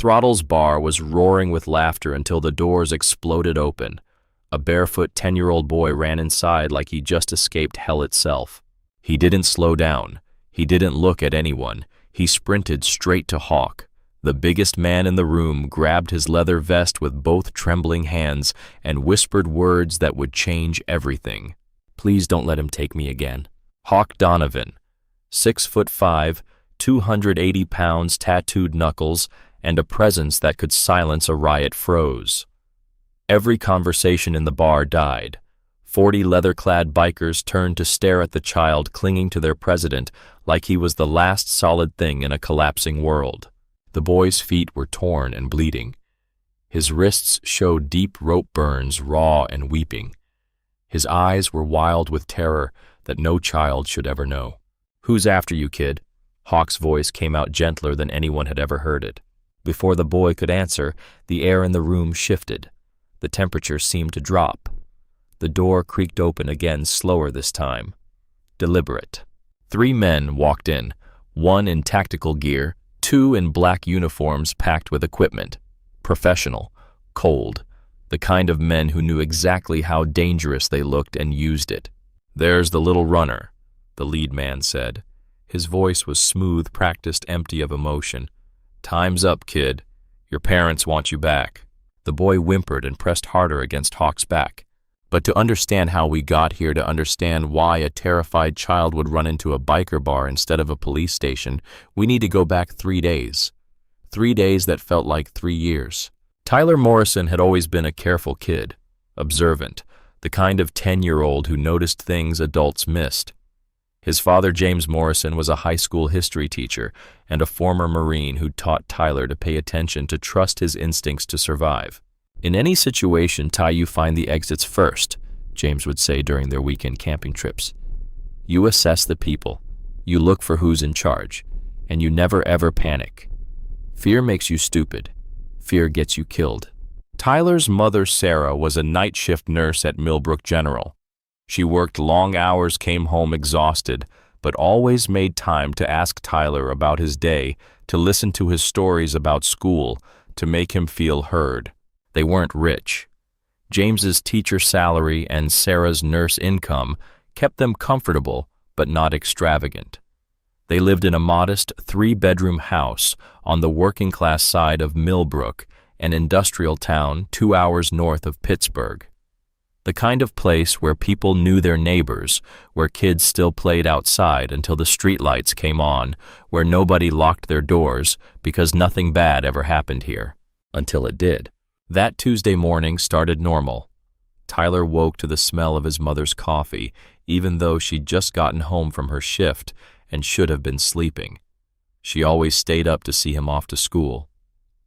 Throttle's bar was roaring with laughter until the doors exploded open. A barefoot 10-year-old boy ran inside like he just escaped hell itself. He didn't slow down. He didn't look at anyone. He sprinted straight to Hawk. The biggest man in the room grabbed his leather vest with both trembling hands and whispered words that would change everything. "Please don't let him take me again." Hawk Donovan, 6'5", 280 pounds, tattooed knuckles, and a presence that could silence a riot, froze. Every conversation in the bar died. 40 leather-clad bikers turned to stare at the child clinging to their president like he was the last solid thing in a collapsing world. The boy's feet were torn and bleeding. His wrists showed deep rope burns, raw and weeping. His eyes were wild with terror that no child should ever know. "Who's after you, kid?" Hawk's voice came out gentler than anyone had ever heard it. Before the boy could answer, the air in the room shifted. The temperature seemed to drop. The door creaked open again, slower this time. Deliberate. 3 men walked in, 1 in tactical gear, 2 in black uniforms packed with equipment. Professional, cold, the kind of men who knew exactly how dangerous they looked and used it. "There's the little runner," the lead man said. His voice was smooth, practiced, empty of emotion. "Time's up, kid. Your parents want you back." The boy whimpered and pressed harder against Hawk's back. "But to understand how we got here, to understand why a terrified child would run into a biker bar instead of a police station, we need to go back 3 days. 3 days that felt like 3 years. Tyler Morrison had always been a careful kid, observant, the kind of 10-year-old who noticed things adults missed. His father, James Morrison, was a high school history teacher and a former Marine who taught Tyler to pay attention, to trust his instincts to survive. "In any situation, Ty, you find the exits first," James would say during their weekend camping trips. "You assess the people, you look for who's in charge, and you never ever panic. Fear makes you stupid. Fear gets you killed." Tyler's mother, Sarah, was a night shift nurse at Millbrook General. She worked long hours, came home exhausted, but always made time to ask Tyler about his day, to listen to his stories about school, to make him feel heard. They weren't rich. James's teacher salary and Sarah's nurse income kept them comfortable, but not extravagant. They lived in a modest 3-bedroom house on the working-class side of Millbrook, an industrial town 2 hours north of Pittsburgh. The kind of place where people knew their neighbors, where kids still played outside until the streetlights came on, where nobody locked their doors because nothing bad ever happened here. Until it did. That Tuesday morning started normal. Tyler woke to the smell of his mother's coffee, even though she'd just gotten home from her shift and should have been sleeping. She always stayed up to see him off to school.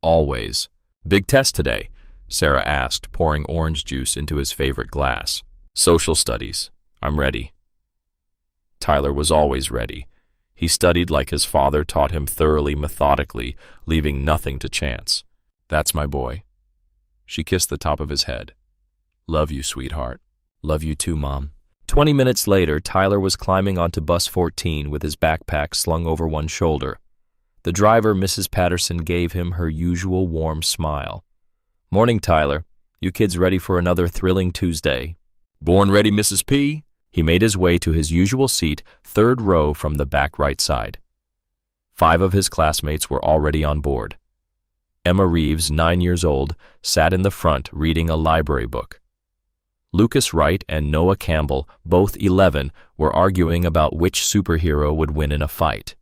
Always. "Big test today?" Sarah asked, pouring orange juice into his favorite glass. "Social studies. I'm ready." Tyler was always ready. He studied like his father taught him, thoroughly, methodically, leaving nothing to chance. "That's my boy." She kissed the top of his head. "Love you, sweetheart." "Love you too, Mom." 20 minutes later, Tyler was climbing onto bus 14 with his backpack slung over one shoulder. The driver, Mrs. Patterson, gave him her usual warm smile. "Morning, Tyler. You kids ready for another thrilling Tuesday?" "Born ready, Mrs. P." He made his way to his usual seat, 3rd row from the back right side. 5 of his classmates were already on board. Emma Reeves, 9 years old, sat in the front reading a library book. Lucas Wright and Noah Campbell, both 11, were arguing about which superhero would win in a fight.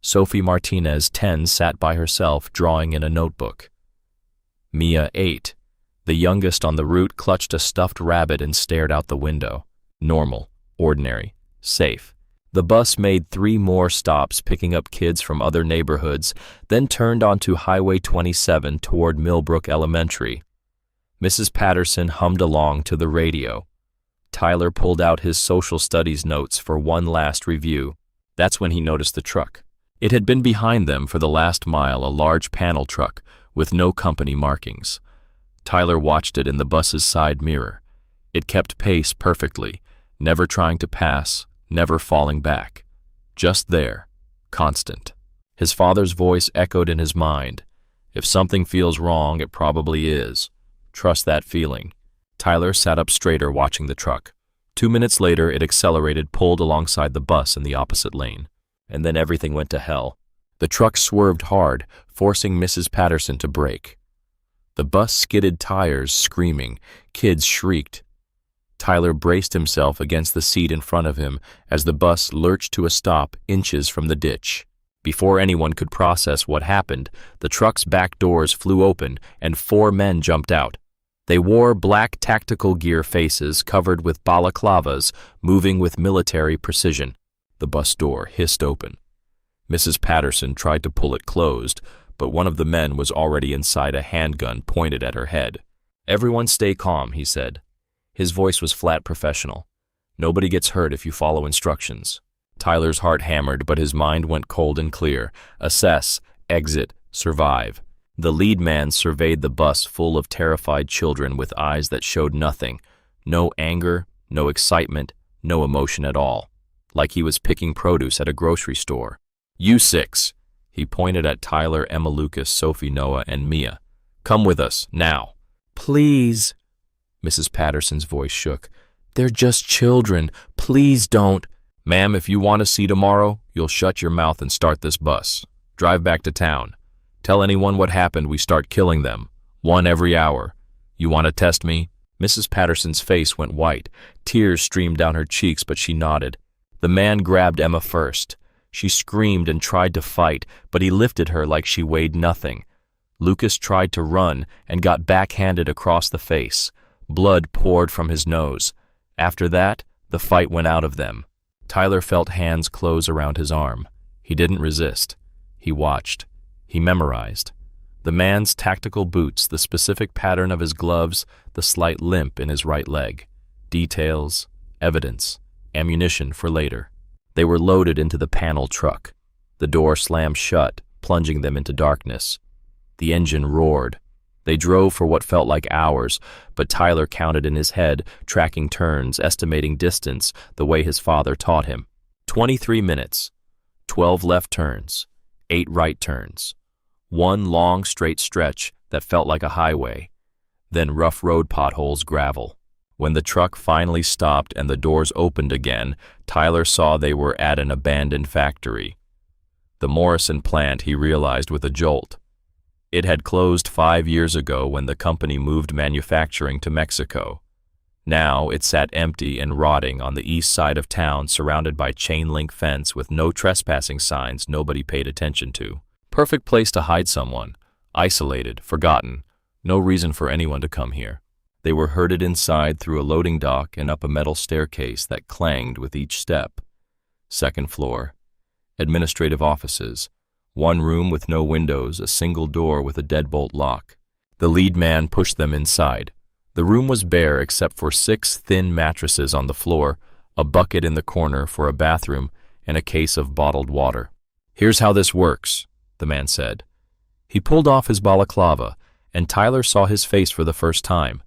Sophie Martinez, 10, sat by herself drawing in a notebook. Mia, 8, the youngest on the route, clutched a stuffed rabbit and stared out the window. Normal, ordinary, safe. The bus made 3 more stops, picking up kids from other neighborhoods, then turned onto Highway 27 toward Millbrook Elementary. Mrs. Patterson hummed along to the radio. Tyler pulled out his social studies notes for one last review. That's when he noticed the truck. It had been behind them for the last mile, a large panel truck with no company markings. Tyler watched it in the bus's side mirror. It kept pace perfectly, never trying to pass, never falling back. Just there, constant. His father's voice echoed in his mind. If something feels wrong, it probably is. Trust that feeling. Tyler sat up straighter watching the truck. 2 minutes later, it accelerated, pulled alongside the bus in the opposite lane. And then everything went to hell. The truck swerved hard, forcing Mrs. Patterson to brake. The bus skidded tires, screaming. Kids shrieked. Tyler braced himself against the seat in front of him as the bus lurched to a stop inches from the ditch. Before anyone could process what happened, the truck's back doors flew open and 4 men jumped out. They wore black tactical gear faces covered with balaclavas, moving with military precision. The bus door hissed open. Mrs. Patterson tried to pull it closed, but one of the men was already inside, a handgun pointed at her head. "Everyone stay calm," he said. His voice was flat professional. "Nobody gets hurt if you follow instructions." Tyler's heart hammered, but his mind went cold and clear. Assess, exit, survive. The lead man surveyed the bus full of terrified children with eyes that showed nothing. No anger, no excitement, no emotion at all. Like he was picking produce at a grocery store. "You 6. He pointed at Tyler, Emma, Lucas, Sophie, Noah, and Mia. "Come with us, now." "Please." Mrs. Patterson's voice shook. "They're just children. Please don't." "Ma'am, if you want to see tomorrow, you'll shut your mouth and start this bus. Drive back to town. Tell anyone what happened, we start killing them. 1 every hour. You want to test me?" Mrs. Patterson's face went white. Tears streamed down her cheeks, but she nodded. The man grabbed Emma first. She screamed and tried to fight, but he lifted her like she weighed nothing. Lucas tried to run and got backhanded across the face. Blood poured from his nose. After that, the fight went out of them. Tyler felt hands close around his arm. He didn't resist. He watched. He memorized. The man's tactical boots, the specific pattern of his gloves, the slight limp in his right leg. Details, evidence, ammunition for later. They were loaded into the panel truck. The door slammed shut, plunging them into darkness. The engine roared. They drove for what felt like hours, but Tyler counted in his head, tracking turns, estimating distance the way his father taught him. 23 minutes. 12 left turns. 8 right turns. 1 long, straight stretch that felt like a highway. Then rough road potholes, gravel. When the truck finally stopped and the doors opened again, Tyler saw they were at an abandoned factory. The Morrison plant, he realized with a jolt. It had closed 5 years ago when the company moved manufacturing to Mexico. Now it sat empty and rotting on the east side of town, surrounded by chain-link fence with no trespassing signs nobody paid attention to. Perfect place to hide someone. Isolated, forgotten. No reason for anyone to come here. They were herded inside through a loading dock and up a metal staircase that clanged with each step. 2nd floor. Administrative offices. 1 room with no windows, a single door with a deadbolt lock. The lead man pushed them inside. The room was bare except for 6 thin mattresses on the floor, a bucket in the corner for a bathroom, and a case of bottled water. "Here's how this works," the man said. He pulled off his balaclava, and Tyler saw his face for the first time.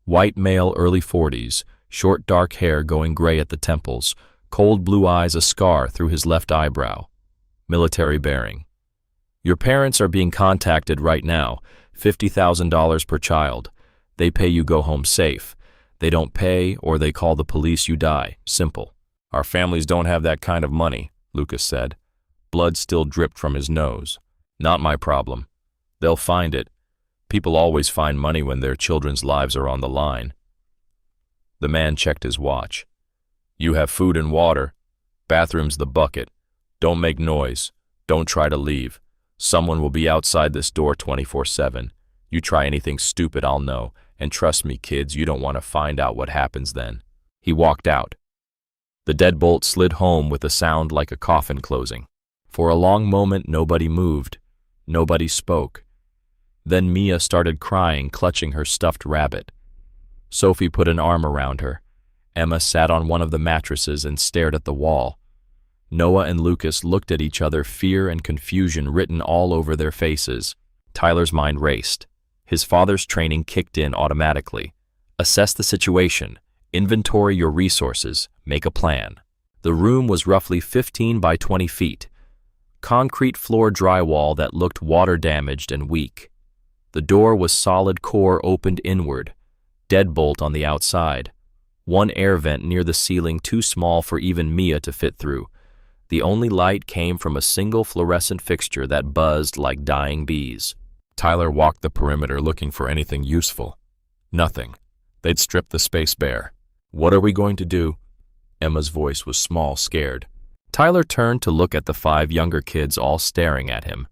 White male, early 40s, short dark hair going gray at the temples, cold blue eyes, a scar through his left eyebrow. Military bearing. "Your parents are being contacted right now, $50,000 per child. They pay, you go home safe. They don't pay, or they call the police, you die. Simple." "Our families don't have that kind of money," Lucas said. Blood still dripped from his nose. "Not my problem. They'll find it. People always find money when their children's lives are on the line." The man checked his watch. "You have food and water. Bathroom's the bucket. Don't make noise. Don't try to leave. Someone will be outside this door 24/7. You try anything stupid, I'll know. And trust me, kids, you don't want to find out what happens then." He walked out. The deadbolt slid home with a sound like a coffin closing. For a long moment, nobody moved. Nobody spoke. Then Mia started crying, clutching her stuffed rabbit. Sophie put an arm around her. Emma sat on one of the mattresses and stared at the wall. Noah and Lucas looked at each other, fear and confusion written all over their faces. Tyler's mind raced. His father's training kicked in automatically. Assess the situation, inventory your resources, make a plan. The room was roughly 15 by 20 feet. Concrete floor drywall that looked water-damaged and weak. The door was solid core opened inward, deadbolt on the outside. One air vent near the ceiling too small for even Mia to fit through. The only light came from a single fluorescent fixture that buzzed like dying bees. Tyler walked the perimeter looking for anything useful. Nothing. They'd stripped the space bare. "What are we going to do?" Emma's voice was small, scared. Tyler turned to look at the 5 younger kids all staring at him.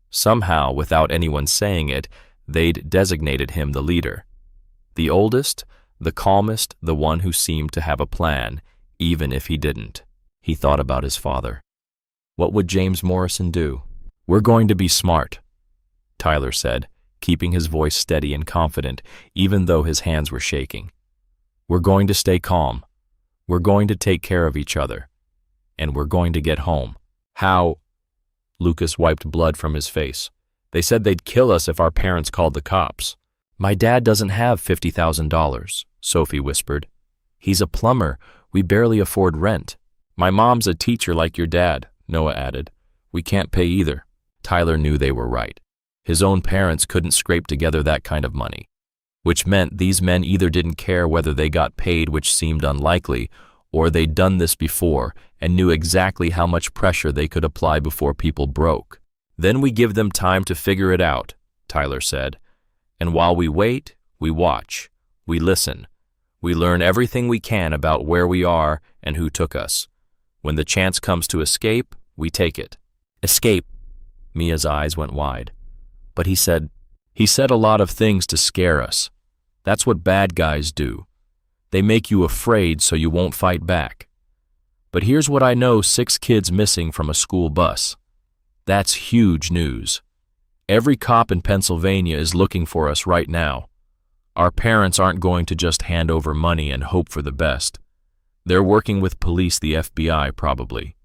Somehow, without anyone saying it, they'd designated him the leader. The oldest, the calmest, the one who seemed to have a plan, even if he didn't. He thought about his father. What would James Morrison do? "We're going to be smart," Tyler said, keeping his voice steady and confident, even though his hands were shaking. "We're going to stay calm. We're going to take care of each other. And we're going to get home." "How?" Lucas wiped blood from his face. "They said they'd kill us if our parents called the cops." "My dad doesn't have $50,000, Sophie whispered. "He's a plumber. We barely afford rent." "My mom's a teacher like your dad," Noah added. "We can't pay either." Tyler knew they were right. His own parents couldn't scrape together that kind of money, which meant these men either didn't care whether they got paid, which seemed unlikely, or they'd done this before and knew exactly how much pressure they could apply before people broke. "Then we give them time to figure it out," Tyler said. "And while we wait, we watch, we listen, we learn everything we can about where we are and who took us. When the chance comes to escape, we take it." "Escape?" Mia's eyes went wide. "But he said a lot of things to scare us. That's what bad guys do. They make you afraid so you won't fight back. But here's what I know: 6 kids missing from a school bus. That's huge news. Every cop in Pennsylvania is looking for us right now. Our parents aren't going to just hand over money and hope for the best. They're working with police, the FBI probably.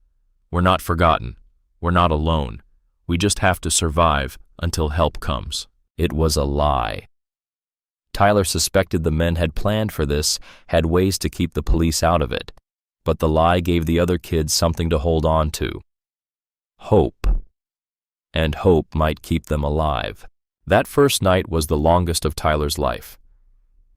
We're not forgotten. We're not alone. We just have to survive until help comes." It was a lie. Tyler suspected the men had planned for this, had ways to keep the police out of it. But the lie gave the other kids something to hold on to. Hope. And hope might keep them alive. That first night was the longest of Tyler's life.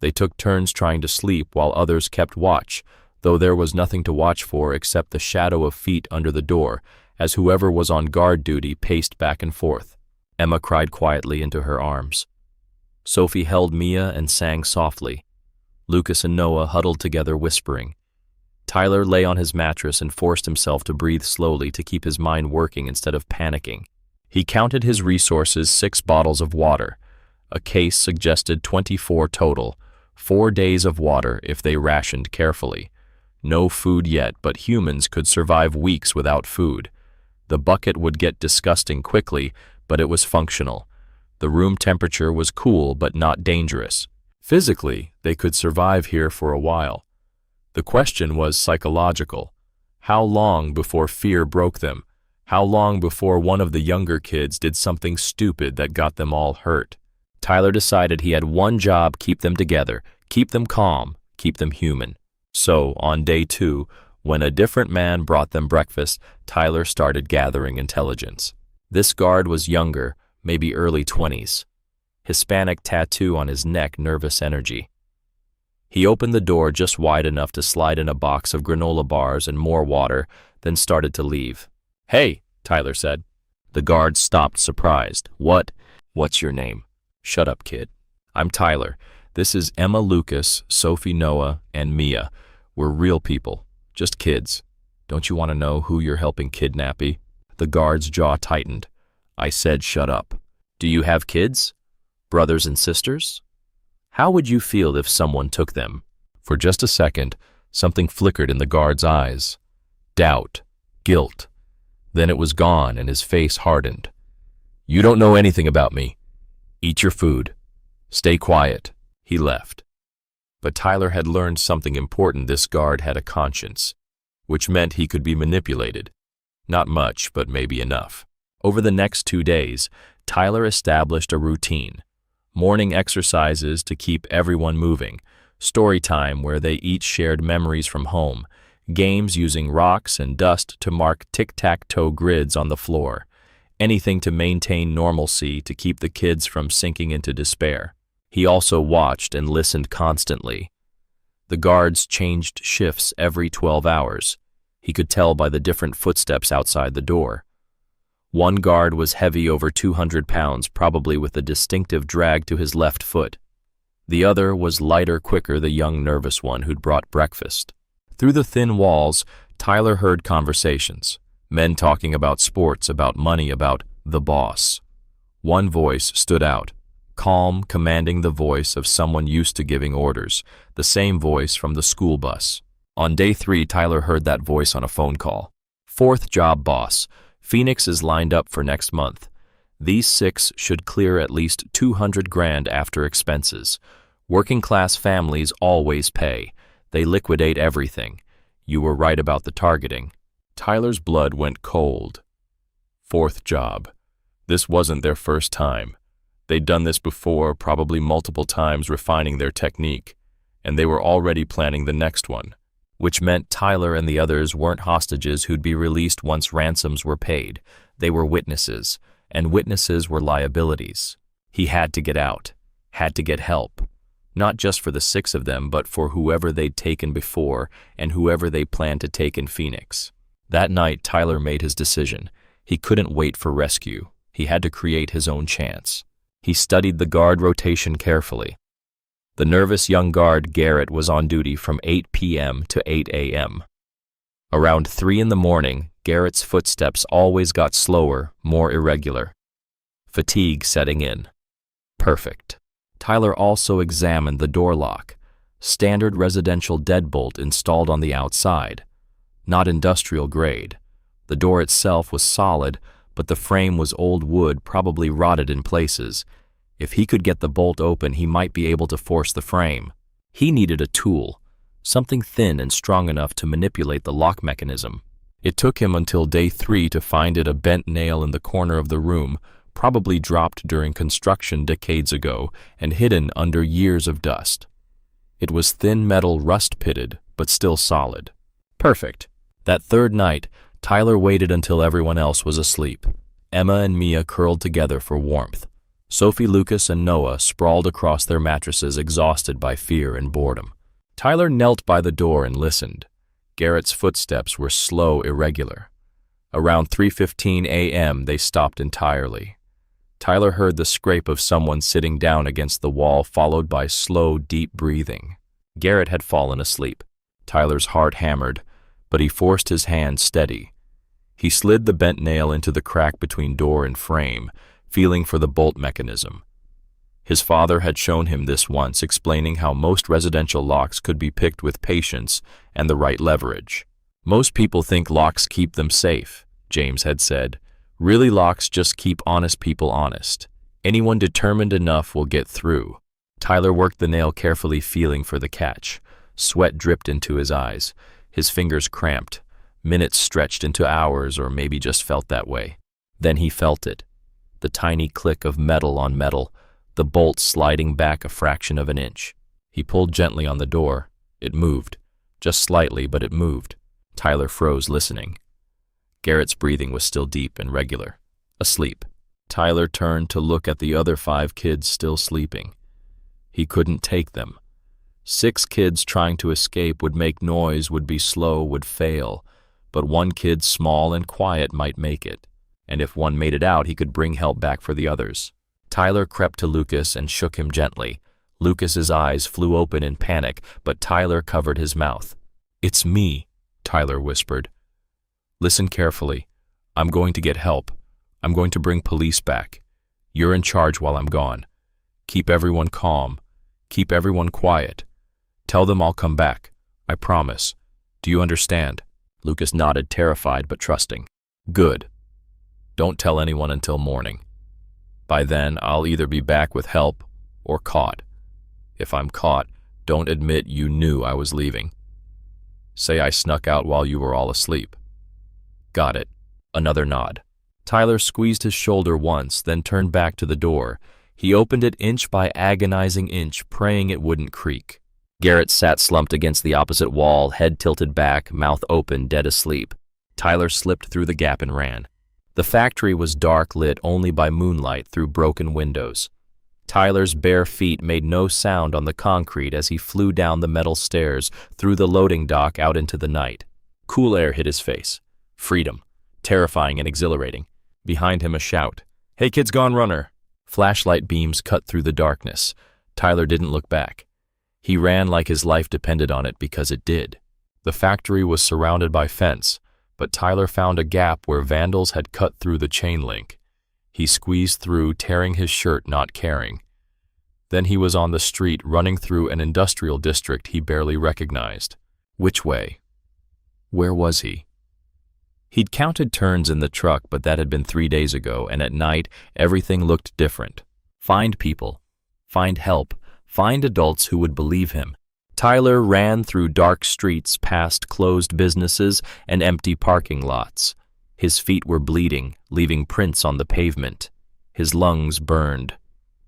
They took turns trying to sleep while others kept watch, though there was nothing to watch for except the shadow of feet under the door, as whoever was on guard duty paced back and forth. Emma cried quietly into her arms. Sophie held Mia and sang softly. Lucas and Noah huddled together whispering. Tyler lay on his mattress and forced himself to breathe slowly to keep his mind working instead of panicking. He counted his resources: 6 bottles of water. A case suggested 24 total, 4 days of water if they rationed carefully. No food yet, but humans could survive weeks without food. The bucket would get disgusting quickly, but it was functional. The room temperature was cool but not dangerous. Physically, they could survive here for a while. The question was psychological. How long before fear broke them? How long before one of the younger kids did something stupid that got them all hurt? Tyler decided he had one job: keep them together, keep them calm, keep them human. So, on day 2, when a different man brought them breakfast, Tyler started gathering intelligence. This guard was younger, maybe early 20s. Hispanic tattoo on his neck, nervous energy. He opened the door just wide enough to slide in a box of granola bars and more water, then started to leave. "Hey," Tyler said. The guard stopped, surprised. What's your name?" "Shut up, kid." "I'm Tyler. This is Emma, Lucas, Sophie, Noah, and Mia. We're real people, just kids. Don't you want to know who you're helping kidnap?" The guard's jaw tightened. "I said shut up. Do you have kids? Brothers and sisters? How would you feel if someone took them?" For just a second, something flickered in the guard's eyes. Doubt. Guilt. Then it was gone and his face hardened. "You don't know anything about me. Eat your food. Stay quiet." He left. But Tyler had learned something important: this guard had a conscience, which meant he could be manipulated. Not much, but maybe enough. Over the next 2 days, Tyler established a routine. Morning exercises to keep everyone moving, story time where they each shared memories from home, games using rocks and dust to mark tic-tac-toe grids on the floor, Anything to maintain normalcy, to keep the kids from sinking into despair. He also watched and listened constantly. The guards changed shifts every 12 hours. He could tell by the different footsteps outside the door. One guard was heavy, over 200 pounds, probably with a distinctive drag to his left foot. The other was lighter, quicker, the young, nervous one who'd brought breakfast. Through the thin walls, Tyler heard conversations. Men talking about sports, about money, about the boss. One voice stood out, calm, commanding, the voice of someone used to giving orders, the same voice from the school bus. On day 3, Tyler heard that voice on a phone call. Fourth job, boss. Phoenix is lined up for next month. These 6 should clear at least 200 grand after expenses. Working class families always pay. They liquidate everything. You were right about the targeting. Tyler's blood went cold. Fourth job. This wasn't their first time. They'd done this before, probably multiple times, refining their technique, and they were already planning the next one, which meant Tyler and the others weren't hostages who'd be released once ransoms were paid. They were witnesses, and witnesses were liabilities. He had to get out, had to get help, not just for the 6 of them, but for whoever they'd taken before and whoever they planned to take in Phoenix. That night, Tyler made his decision. He couldn't wait for rescue. He had to create his own chance. He studied the guard rotation carefully. The nervous young guard, Garrett, was on duty from 8 p.m. to 8 a.m. Around 3 in the morning, Garrett's footsteps always got slower, more irregular. Fatigue setting in. Perfect. Tyler also examined the door lock. Standard residential deadbolt installed on the outside. Not industrial grade. The door itself was solid, but the frame was old wood, probably rotted in places. If he could get the bolt open, he might be able to force the frame. He needed a tool, something thin and strong enough to manipulate the lock mechanism. It took him until day 3 to find it, a bent nail in the corner of the room, probably dropped during construction decades ago and hidden under years of dust. It was thin metal, rust-pitted, but still solid. Perfect. That third night, Tyler waited until everyone else was asleep. Emma and Mia curled together for warmth. Sophie, Lucas, and Noah sprawled across their mattresses, exhausted by fear and boredom. Tyler knelt by the door and listened. Garrett's footsteps were slow, irregular. Around 3:15 a.m., they stopped entirely. Tyler heard the scrape of someone sitting down against the wall, followed by slow, deep breathing. Garrett had fallen asleep. Tyler's heart hammered, but he forced his hand steady. He slid the bent nail into the crack between door and frame, feeling for the bolt mechanism. His father had shown him this once, explaining how most residential locks could be picked with patience and the right leverage. Most people think locks keep them safe, James had said. Really, locks just keep honest people honest. Anyone determined enough will get through. Tyler worked the nail carefully, feeling for the catch. Sweat dripped into his eyes. His fingers cramped. Minutes stretched into hours, or maybe just felt that way. Then he felt it. The tiny click of metal on metal, the bolt sliding back a fraction of an inch. He pulled gently on the door. It moved. Just slightly, but it moved. Tyler froze, listening. Garrett's breathing was still deep and regular. Asleep. Tyler turned to look at the other 5 kids still sleeping. He couldn't take them. 6 kids trying to escape would make noise, would be slow, would fail. But one kid, small and quiet, might make it. And if one made it out, he could bring help back for the others. Tyler crept to Lucas and shook him gently. Lucas's eyes flew open in panic, but Tyler covered his mouth. "It's me," Tyler whispered. "Listen carefully. I'm going to get help. I'm going to bring police back. You're in charge while I'm gone. Keep everyone calm. Keep everyone quiet. Tell them I'll come back. I promise. Do you understand?" Lucas nodded, terrified but trusting. "Good. Don't tell anyone until morning. By then, I'll either be back with help or caught. If I'm caught, don't admit you knew I was leaving. Say I snuck out while you were all asleep." "Got it." Another nod. Tyler squeezed his shoulder once, then turned back to the door. He opened it inch by agonizing inch, praying it wouldn't creak. Garrett sat slumped against the opposite wall, head tilted back, mouth open, dead asleep. Tyler slipped through the gap and ran. The factory was dark, lit only by moonlight through broken windows. Tyler's bare feet made no sound on the concrete as he flew down the metal stairs through the loading dock out into the night. Cool air hit his face. Freedom. Terrifying and exhilarating. Behind him a shout. "Hey kids, gone runner!" Flashlight beams cut through the darkness. Tyler didn't look back. He ran like his life depended on it because it did. The factory was surrounded by fence, but Tyler found a gap where vandals had cut through the chain link. He squeezed through, tearing his shirt, not caring. Then he was on the street, running through an industrial district he barely recognized. Which way? Where was he? He'd counted turns in the truck, but that had been 3 days ago, and at night, everything looked different. Find people. Find help. Find adults who would believe him. Tyler ran through dark streets, past closed businesses and empty parking lots. His feet were bleeding, leaving prints on the pavement. His lungs burned.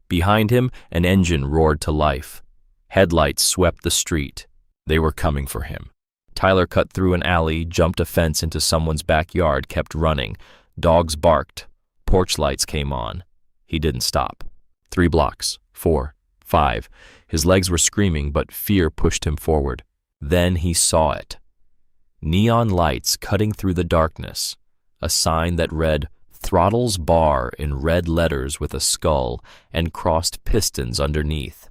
Behind him, an engine roared to life. Headlights swept the street. They were coming for him. Tyler cut through an alley, jumped a fence into someone's backyard, kept running. Dogs barked. Porch lights came on. He didn't stop. 3 blocks, 4, 5. His legs were screaming, but fear pushed him forward. Then he saw it. Neon lights cutting through the darkness. A sign that read, "Throttles Bar" in red letters with a skull and crossed pistons underneath.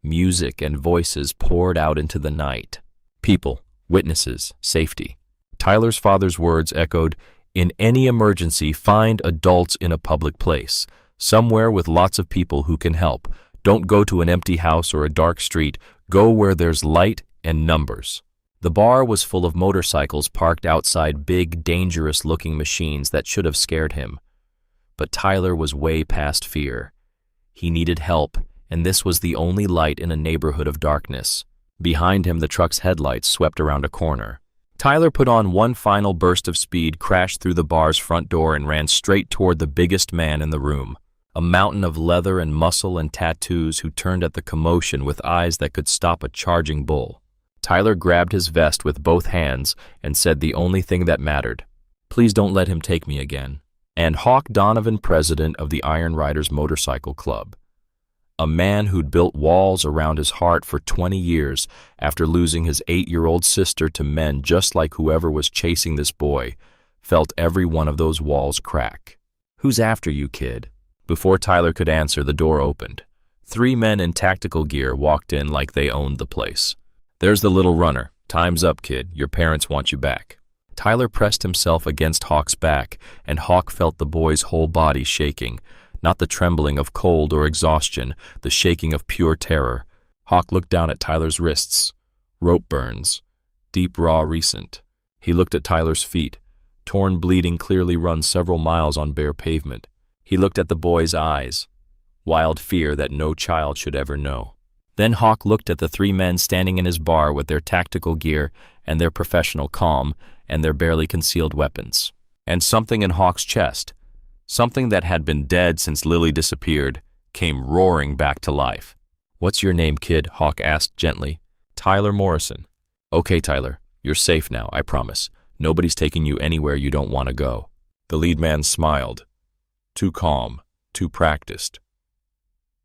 Music and voices poured out into the night. People, witnesses, safety. Tyler's father's words echoed, "In any emergency, find adults in a public place, somewhere with lots of people who can help. Don't go to an empty house or a dark street. Go where there's light and numbers." The bar was full of motorcycles parked outside big, dangerous-looking machines that should have scared him. But Tyler was way past fear. He needed help, and this was the only light in a neighborhood of darkness. Behind him, the truck's headlights swept around a corner. Tyler put on one final burst of speed, crashed through the bar's front door, and ran straight toward the biggest man in the room. A mountain of leather and muscle and tattoos who turned at the commotion with eyes that could stop a charging bull. Tyler grabbed his vest with both hands and said the only thing that mattered. "Please don't let him take me again." And Hawk Donovan, president of the Iron Riders Motorcycle Club. A man who'd built walls around his heart for 20 years after losing his 8-year-old sister to men just like whoever was chasing this boy, felt every one of those walls crack. "Who's after you, kid?" Before Tyler could answer, the door opened. 3 men in tactical gear walked in like they owned the place. "There's the little runner. Time's up, kid. Your parents want you back." Tyler pressed himself against Hawk's back, and Hawk felt the boy's whole body shaking. Not the trembling of cold or exhaustion, the shaking of pure terror. Hawk looked down at Tyler's wrists. Rope burns. Deep, raw, recent. He looked at Tyler's feet. Torn, bleeding, clearly run several miles on bare pavement. He looked at the boy's eyes. Wild fear that no child should ever know. Then Hawk looked at the 3 men standing in his bar with their tactical gear and their professional calm and their barely concealed weapons. And something in Hawk's chest, something that had been dead since Lily disappeared, came roaring back to life. "What's your name, kid?" Hawk asked gently. "Tyler Morrison." "Okay, Tyler, you're safe now, I promise. Nobody's taking you anywhere you don't want to go." The lead man smiled. Too calm, too practiced.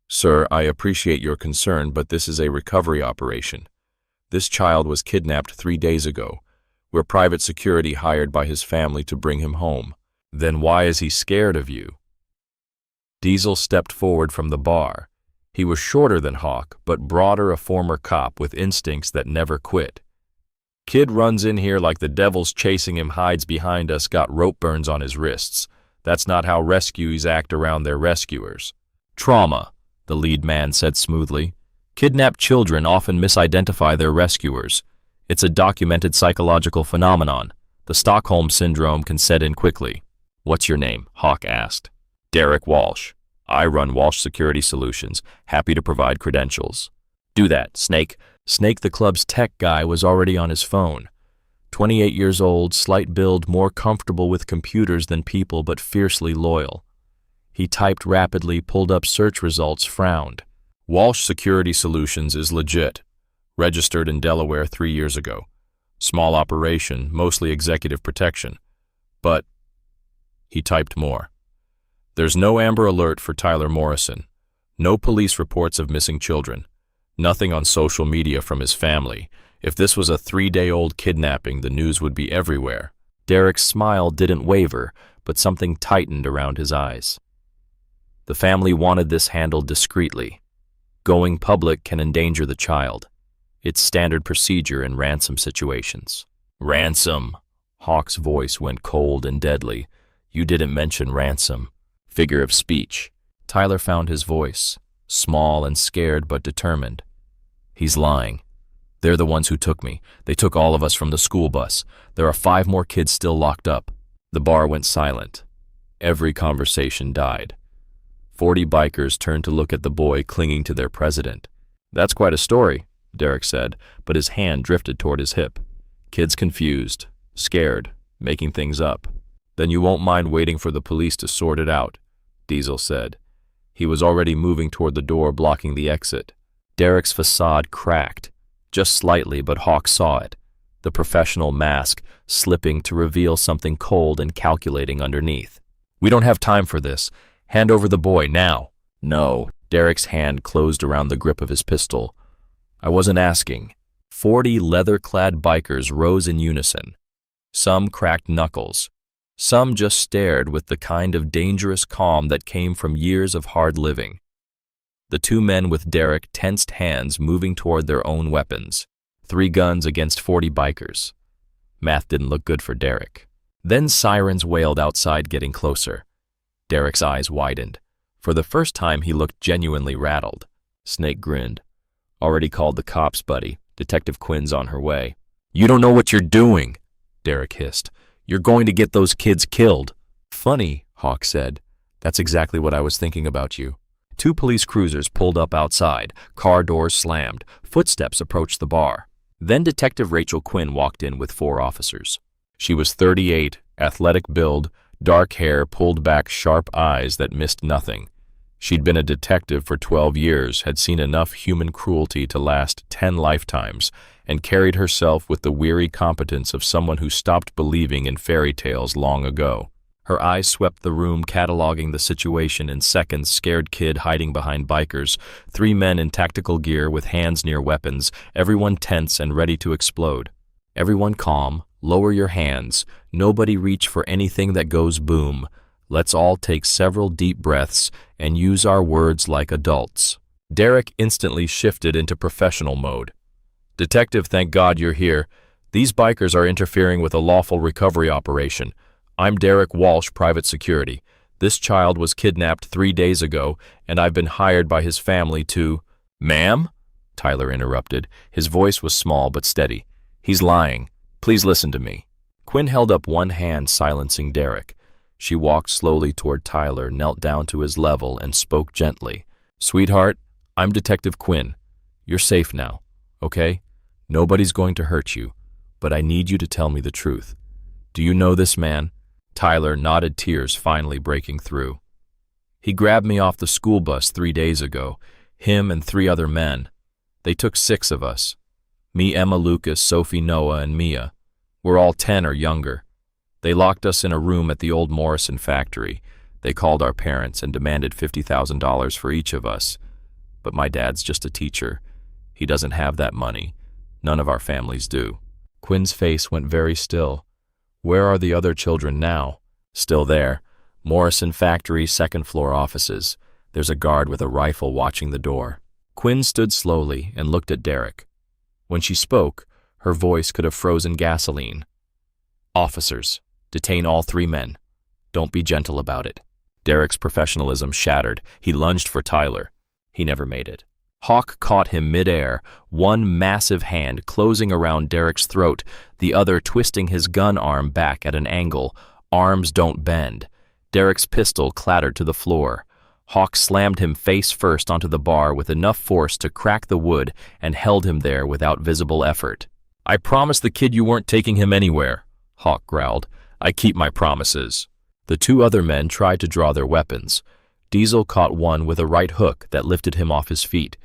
"Sir, I appreciate your concern, but this is a recovery operation. This child was kidnapped 3 days ago. We're private security hired by his family to bring him home." "Then why is he scared of you?" Diesel stepped forward from the bar. He was shorter than Hawk, but broader, a former cop with instincts that never quit. "Kid runs in here like the devil's chasing him, hides behind us, got rope burns on his wrists. That's not how rescuees act around their rescuers." "Trauma," the lead man said smoothly. "Kidnapped children often misidentify their rescuers. It's a documented psychological phenomenon. The Stockholm Syndrome can set in quickly." "What's your name?" Hawk asked. "Derek Walsh. I run Walsh Security Solutions. Happy to provide credentials." "Do that, Snake." Snake, the club's tech guy, was already on his phone. 28 years old, slight build, more comfortable with computers than people, but fiercely loyal. He typed rapidly, pulled up search results, frowned. "Walsh Security Solutions is legit. Registered in Delaware 3 years ago. Small operation, mostly executive protection. But He typed more. There's no Amber Alert for Tyler Morrison. No police reports of missing children. Nothing on social media from his family. If this was a 3-day-old kidnapping, the news would be everywhere. Derek's smile didn't waver, but something tightened around his eyes. The family wanted this handled discreetly. Going public can endanger the child. It's standard procedure in ransom situations. Ransom. Hawk's voice went cold and deadly. You didn't mention ransom. Figure of speech. Tyler found his voice, small and scared but determined. He's lying. They're the ones who took me. They took all of us from the school bus. There are 5 more kids still locked up. The bar went silent. Every conversation died. 40 bikers turned to look at the boy clinging to their president. That's quite a story, Derek said, but his hand drifted toward his hip. Kids confused, scared, making things up. Then you won't mind waiting for the police to sort it out, Diesel said. He was already moving toward the door blocking the exit. Derek's facade cracked, just slightly, but Hawk saw it. The professional mask slipping to reveal something cold and calculating underneath. We don't have time for this. Hand over the boy, now. No. Derek's hand closed around the grip of his pistol. I wasn't asking. 40 leather-clad bikers rose in unison. Some cracked knuckles. Some just stared with the kind of dangerous calm that came from years of hard living. The 2 men with Derek tensed hands moving toward their own weapons. 3 guns against 40 bikers. Math didn't look good for Derek. Then sirens wailed outside, getting closer. Derek's eyes widened. For the first time, he looked genuinely rattled. Snake grinned. Already called the cops, buddy. Detective Quinn's on her way. You don't know what you're doing, Derek hissed. You're going to get those kids killed. Funny, Hawk said. That's exactly what I was thinking about you. 2 police cruisers pulled up outside. Car doors slammed. Footsteps approached the bar. Then Detective Rachel Quinn walked in with 4 officers. She was 38, athletic build, dark hair, pulled back, sharp eyes that missed nothing. She'd been a detective for 12 years, had seen enough human cruelty to last 10 lifetimes, and carried herself with the weary competence of someone who stopped believing in fairy tales long ago. Her eyes swept the room, cataloging the situation in seconds. Scared kid hiding behind bikers, 3 men in tactical gear with hands near weapons, everyone tense and ready to explode. Everyone calm, lower your hands, nobody reach for anything that goes boom. Let's all take several deep breaths and use our words like adults. Derek instantly shifted into professional mode. Detective, thank God you're here. These bikers are interfering with a lawful recovery operation. I'm Derek Walsh, private security. This child was kidnapped 3 days ago, and I've been hired by his family to— Ma'am? Tyler interrupted. His voice was small but steady. He's lying. Please listen to me. Quinn held up one hand, silencing Derek. She walked slowly toward Tyler, knelt down to his level, and spoke gently. Sweetheart, I'm Detective Quinn. You're safe now, okay? Nobody's going to hurt you, but I need you to tell me the truth. Do you know this man? Tyler nodded, tears finally breaking through. He grabbed me off the school bus 3 days ago, him and 3 other men. They took 6 of us. Me, Emma, Lucas, Sophie, Noah, and Mia. We're all 10 or younger. They locked us in a room at the old Morrison factory. They called our parents and demanded $50,000 for each of us. But my dad's just a teacher. He doesn't have that money. None of our families do. Quinn's face went very still. Where are the other children now? Still there. Morrison factory, 2nd floor offices. There's a guard with a rifle watching the door. Quinn stood slowly and looked at Derek. When she spoke, her voice could have frozen gasoline. Officers, detain all 3 men. Don't be gentle about it. Derek's professionalism shattered. He lunged for Tyler. He never made it. Hawk caught him midair, one massive hand closing around Derek's throat, the other twisting his gun arm back at an angle. Arms don't bend. Derek's pistol clattered to the floor. Hawk slammed him face first onto the bar with enough force to crack the wood and held him there without visible effort. I promised the kid you weren't taking him anywhere, Hawk growled. I keep my promises. The 2 other men tried to draw their weapons. Diesel caught one with a right hook that lifted him off his feet.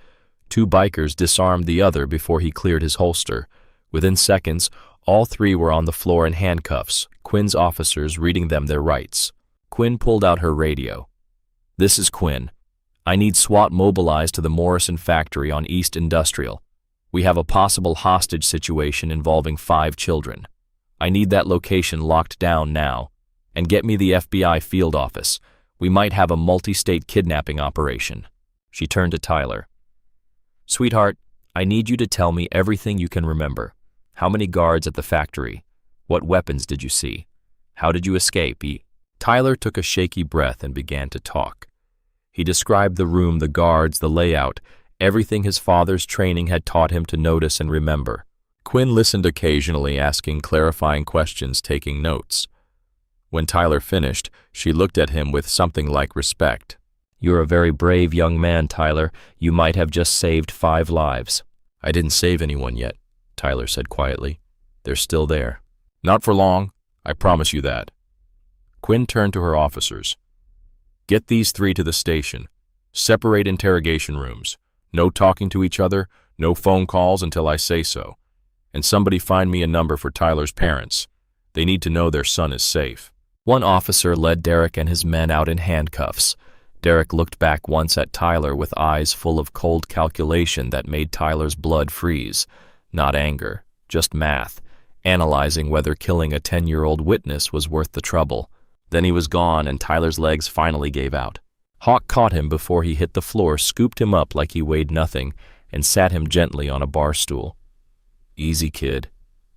2 bikers disarmed the other before he cleared his holster. Within seconds, all 3 were on the floor in handcuffs, Quinn's officers reading them their rights. Quinn pulled out her radio. "This is Quinn. I need SWAT mobilized to the Morrison factory on East Industrial. We have a possible hostage situation involving 5 children. I need that location locked down now. And get me the FBI field office. We might have a multi-state kidnapping operation." She turned to Tyler. "Sweetheart, I need you to tell me everything you can remember. How many guards at the factory? What weapons did you see? How did you escape?" Tyler took a shaky breath and began to talk. He described the room, the guards, the layout, everything his father's training had taught him to notice and remember. Quinn listened occasionally, asking clarifying questions, taking notes. When Tyler finished, she looked at him with something like respect. "You're a very brave young man, Tyler. You might have just saved 5 lives." "I didn't save anyone yet," Tyler said quietly. "They're still there." "Not for long, I promise you that." Quinn turned to her officers. "Get these 3 to the station. Separate interrogation rooms. No talking to each other, no phone calls until I say so. And somebody find me a number for Tyler's parents. They need to know their son is safe." One officer led Derek and his men out in handcuffs. Derek looked back once at Tyler with eyes full of cold calculation that made Tyler's blood freeze. Not anger, just math, analyzing whether killing a 10-year-old witness was worth the trouble. Then he was gone and Tyler's legs finally gave out. Hawk caught him before he hit the floor, scooped him up like he weighed nothing, and sat him gently on a bar stool. "Easy, kid.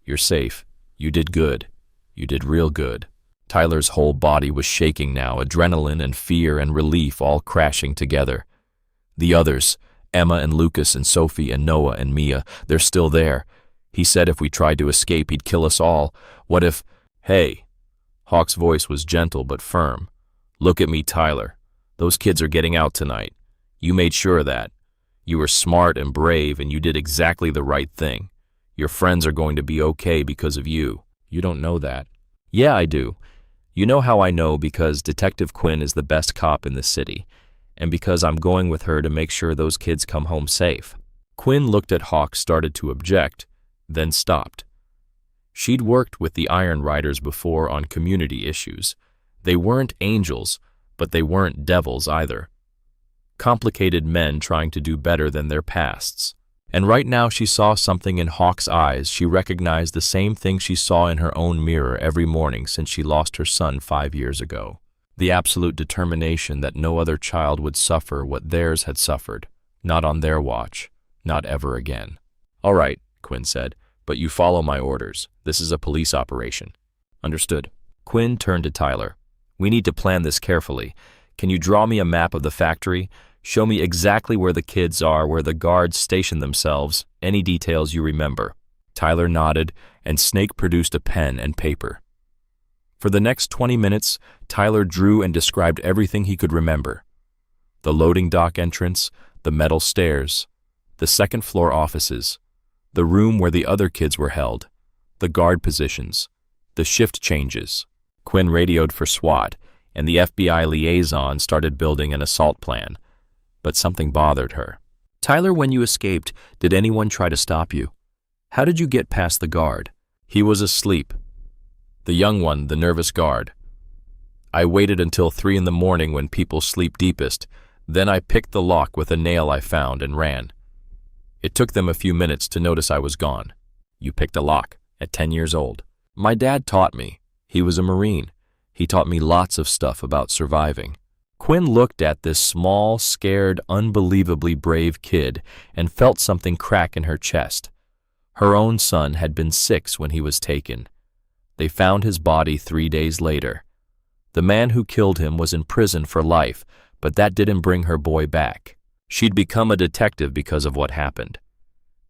You're safe. You did good. You did real good." Tyler's whole body was shaking now, adrenaline and fear and relief all crashing together. The others, Emma and Lucas and Sophie and Noah and Mia, they're still there. He said if we tried to escape, he'd kill us all. What if— "Hey." Hawk's voice was gentle but firm. "Look at me, Tyler. Those kids are getting out tonight. You made sure of that. You were smart and brave and you did exactly the right thing. Your friends are going to be okay because of you. You don't know that." "Yeah, I do. You know how I know, because Detective Quinn is the best cop in the city, and because I'm going with her to make sure those kids come home safe." Quinn looked at Hawk, started to object, then stopped. She'd worked with the Iron Riders before on community issues. They weren't angels, but they weren't devils either. Complicated men trying to do better than their pasts. And right now she saw something in Hawk's eyes. She recognized the same thing she saw in her own mirror every morning since she lost her son 5 years ago. The absolute determination that no other child would suffer what theirs had suffered. Not on their watch. Not ever again. "All right," Quinn said, "but you follow my orders. This is a police operation." "Understood." Quinn turned to Tyler. "We need to plan this carefully. Can you draw me a map of the factory? Show me exactly where the kids are, where the guards station themselves, any details you remember." Tyler nodded, and Snake produced a pen and paper. For the next 20 minutes, Tyler drew and described everything he could remember. The loading dock entrance, the metal stairs, the second-floor offices, the room where the other kids were held, the guard positions, the shift changes. Quinn radioed for SWAT, and the FBI liaison started building an assault plan. But something bothered her. "Tyler, when you escaped, did anyone try to stop you? How did you get past the guard?" "He was asleep. The young one, the nervous guard. I waited until 3 in the morning when people sleep deepest. Then I picked the lock with a nail I found and ran. It took them a few minutes to notice I was gone." "You picked a lock at 10 years old?" "My dad taught me. He was a Marine. He taught me lots of stuff about surviving." Quinn looked at this small, scared, unbelievably brave kid and felt something crack in her chest. Her own son had been 6 when he was taken. They found his body 3 days later. The man who killed him was in prison for life, but that didn't bring her boy back. She'd become a detective because of what happened.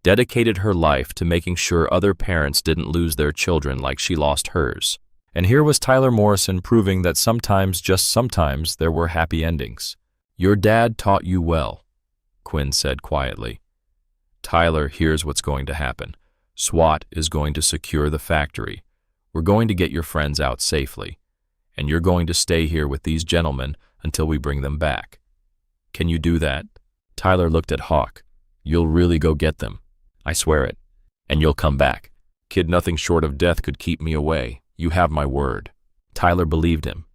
Dedicated her life to making sure other parents didn't lose their children like she lost hers. And here was Tyler Morrison proving that sometimes, just sometimes, there were happy endings. "Your dad taught you well," Quinn said quietly. "Tyler, here's what's going to happen. SWAT is going to secure the factory. We're going to get your friends out safely. And you're going to stay here with these gentlemen until we bring them back. Can you do that?" Tyler looked at Hawk. "You'll really go get them." "I swear it. And you'll come back." "Kid, nothing short of death could keep me away. You have my word." Tyler believed him.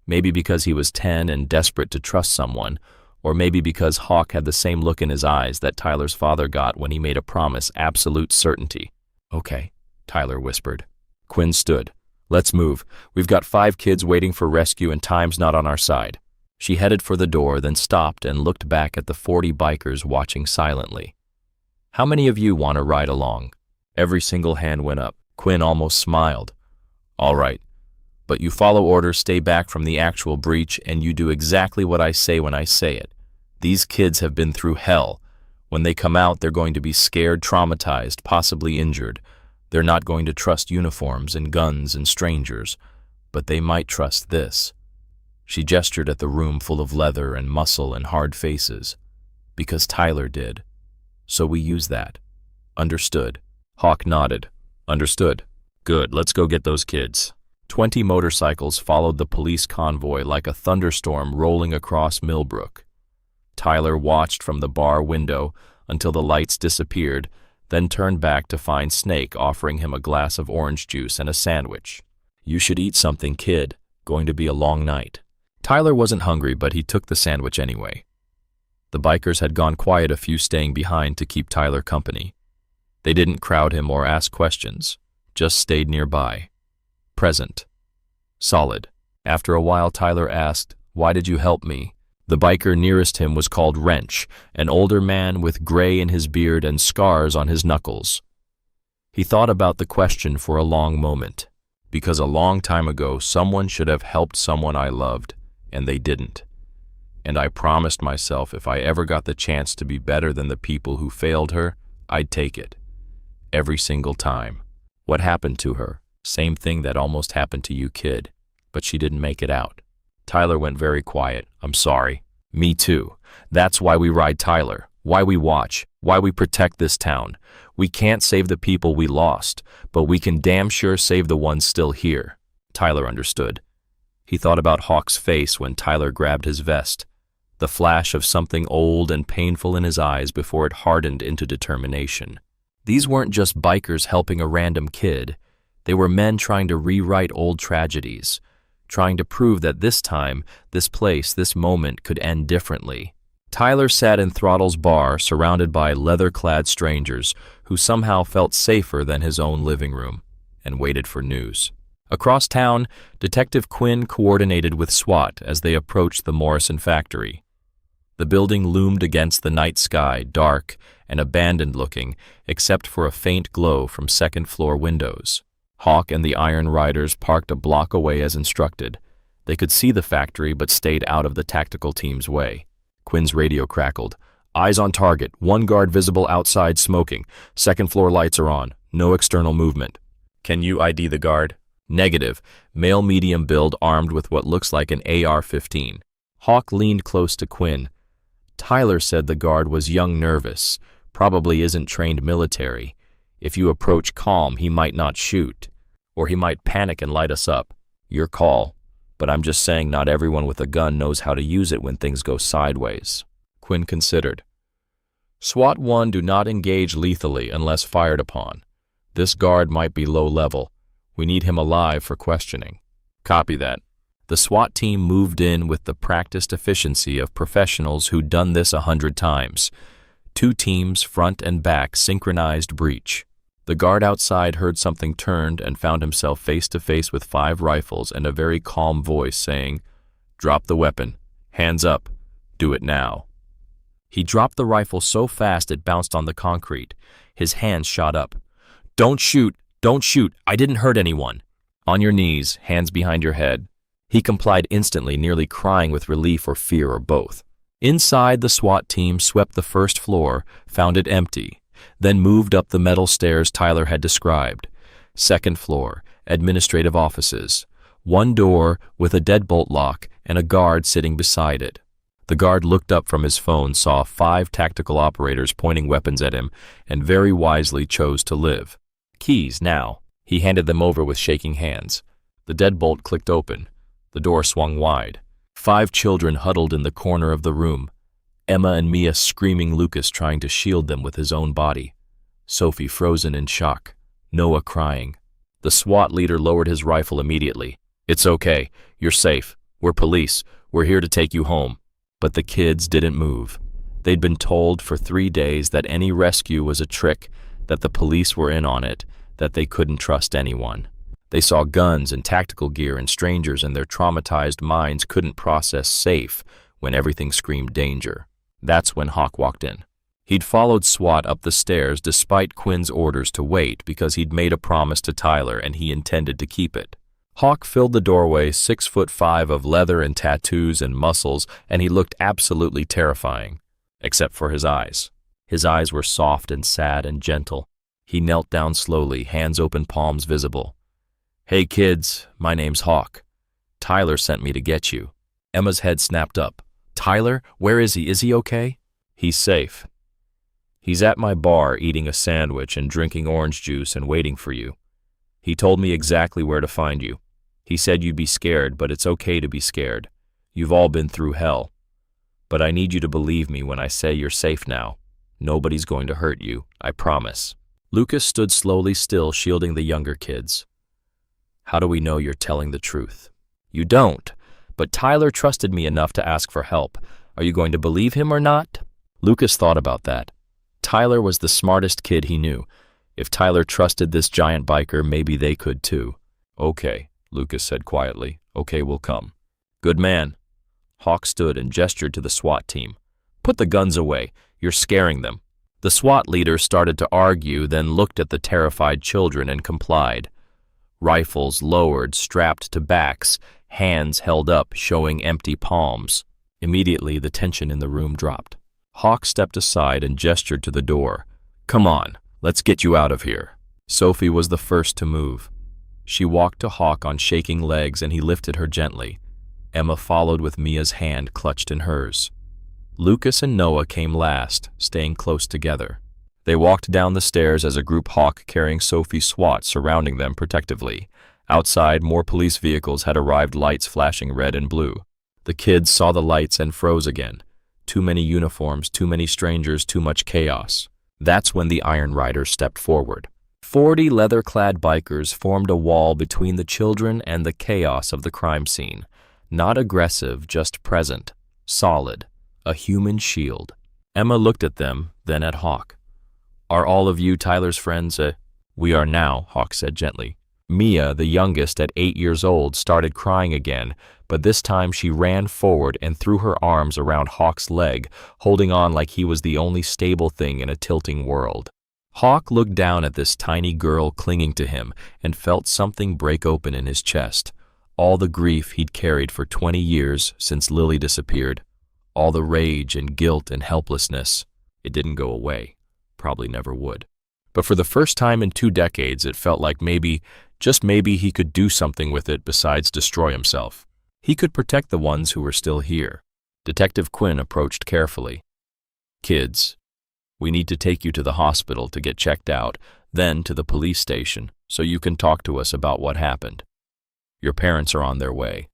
Maybe because he was 10 and desperate to trust someone, or maybe because Hawk had the same look in his eyes that Tyler's father got when he made a promise absolute certainty. "Okay," Tyler whispered. Quinn stood. "Let's move. We've got 5 kids waiting for rescue and time's not on our side." She headed for the door, then stopped and looked back at the 40 bikers watching silently. "How many of you want to ride along?" Every single hand went up. Quinn almost smiled. "All right. But you follow orders, stay back from the actual breach, and you do exactly what I say when I say it. These kids have been through hell. When they come out, they're going to be scared, traumatized, possibly injured. They're not going to trust uniforms and guns and strangers, but they might trust this." She gestured at the room full of leather and muscle and hard faces. "Because Tyler did. So we use that." "Understood." Hawk nodded. "Understood. Good, let's go get those kids." 20 motorcycles followed the police convoy like a thunderstorm rolling across Millbrook. Tyler watched from the bar window until the lights disappeared, then turned back to find Snake offering him a glass of orange juice and a sandwich. "You should eat something, kid. Going to be a long night." Tyler wasn't hungry, but he took the sandwich anyway. The bikers had gone quiet, a few staying behind to keep Tyler company. They didn't crowd him or ask questions, just stayed nearby. Present. Solid. After a while, Tyler asked, "Why did you help me?" The biker nearest him was called Wrench, an older man with gray in his beard and scars on his knuckles. He thought about the question for a long moment. "Because a long time ago, someone should have helped someone I loved, and they didn't. And I promised myself if I ever got the chance to be better than the people who failed her, I'd take it. Every single time." "What happened to her?" "Same thing that almost happened to you, kid. But she didn't make it out." Tyler went very quiet. "I'm sorry." "Me too. That's why we ride Tyler. Why we watch. Why we protect this town. We can't save the people we lost, but we can damn sure save the ones still here." Tyler understood. He thought about Hawk's face when Tyler grabbed his vest, the flash of something old and painful in his eyes before it hardened into determination. These weren't just bikers helping a random kid. They were men trying to rewrite old tragedies, trying to prove that this time, this place, this moment could end differently. Tyler sat in Throttle's bar, surrounded by leather-clad strangers who somehow felt safer than his own living room, and waited for news. Across town, Detective Quinn coordinated with SWAT as they approached the Morrison factory. The building loomed against the night sky, dark and abandoned-looking, except for a faint glow from second-floor windows. Hawk and the Iron Riders parked a block away as instructed. They could see the factory but stayed out of the tactical team's way. Quinn's radio crackled. "Eyes on target. 1 guard visible outside smoking. Second-floor lights are on. No external movement." "Can you ID the guard?" "Negative. Male medium build armed with what looks like an AR-15. Hawk leaned close to Quinn. "Tyler said the guard was young, nervous. Probably isn't trained military. If you approach calm, he might not shoot. Or he might panic and light us up. Your call. But I'm just saying not everyone with a gun knows how to use it when things go sideways." Quinn considered. "SWAT 1 do not engage lethally unless fired upon. This guard might be low level. We need him alive for questioning." "Copy that." The SWAT team moved in with the practiced efficiency of professionals who'd done this 100 times. 2 teams, front and back, synchronized breach. The guard outside heard something turned and found himself face to face with 5 rifles and a very calm voice saying, "Drop the weapon. Hands up. Do it now." He dropped the rifle so fast it bounced on the concrete. His hands shot up. "Don't shoot. Don't shoot. I didn't hurt anyone." "On your knees, hands behind your head." He complied instantly, nearly crying with relief or fear or both. Inside, the SWAT team swept the first floor, found it empty, then moved up the metal stairs Tyler had described. Second floor, administrative offices. 1 door with a deadbolt lock and a guard sitting beside it. The guard looked up from his phone, saw 5 tactical operators pointing weapons at him, and very wisely chose to live. "Keys, now." He handed them over with shaking hands. The deadbolt clicked open. The door swung wide. 5 children huddled in the corner of the room. Emma and Mia screaming, Lucas trying to shield them with his own body. Sophie frozen in shock. Noah crying. The SWAT leader lowered his rifle immediately. "It's okay. You're safe. "We're police. We're here to take you home." But the kids didn't move. They'd been told for 3 days that any rescue was a trick, that the police were in on it, that they couldn't trust anyone. They saw guns and tactical gear and strangers, and their traumatized minds couldn't process safe when everything screamed danger. That's when Hawk walked in. He'd followed SWAT up the stairs despite Quinn's orders to wait because he'd made a promise to Tyler and he intended to keep it. Hawk filled the doorway, 6'5" of leather and tattoos and muscles, and he looked absolutely terrifying, except for his eyes. His eyes were soft and sad and gentle. He knelt down slowly, hands open, palms visible. "Hey kids, my name's Hawk. Tyler sent me to get you." Emma's head snapped up. "Tyler? Where is he? Is he okay?" "He's safe. He's at my bar eating a sandwich and drinking orange juice and waiting for you. He told me exactly where to find you. He said you'd be scared, but it's okay to be scared. You've all been through hell. But I need you to believe me when I say you're safe now. Nobody's going to hurt you, I promise." Lucas stood slowly still, shielding the younger kids. "How do we know you're telling the truth?" "You don't. But Tyler trusted me enough to ask for help. Are you going to believe him or not?" Lucas thought about that. Tyler was the smartest kid he knew. If Tyler trusted this giant biker, maybe they could too. "Okay," Lucas said quietly. "Okay, we'll come." "Good man." Hawk stood and gestured to the SWAT team. "Put the guns away. You're scaring them." The SWAT leader started to argue, then looked at the terrified children and complied. Rifles lowered, strapped to backs, hands held up, showing empty palms. Immediately, the tension in the room dropped. Hawk stepped aside and gestured to the door. "Come on, let's get you out of here." Sophie was the first to move. She walked to Hawk on shaking legs and he lifted her gently. Emma followed with Mia's hand clutched in hers. Lucas and Noah came last, staying close together. They walked down the stairs as a group, Hawk carrying Sophie's SWAT surrounding them protectively. Outside, more police vehicles had arrived, lights flashing red and blue. The kids saw the lights and froze again. Too many uniforms, too many strangers, too much chaos. That's when the Iron Riders stepped forward. 40 leather-clad bikers formed a wall between the children and the chaos of the crime scene. Not aggressive, just present, solid, a human shield. Emma looked at them, then at Hawk. "Are all of you Tyler's friends?" "We are now," Hawk said gently. Mia, the youngest at 8 years old, started crying again, but this time she ran forward and threw her arms around Hawk's leg, holding on like he was the only stable thing in a tilting world. Hawk looked down at this tiny girl clinging to him and felt something break open in his chest. All the grief he'd carried for 20 years since Lily disappeared. All the rage and guilt and helplessness. It didn't go away. Probably never would. But for the first time in 2 decades, it felt like maybe, just maybe, he could do something with it besides destroy himself. He could protect the ones who were still here. Detective Quinn approached carefully. "Kids, we need to take you to the hospital to get checked out, then to the police station, so you can talk to us about what happened. Your parents are on their way.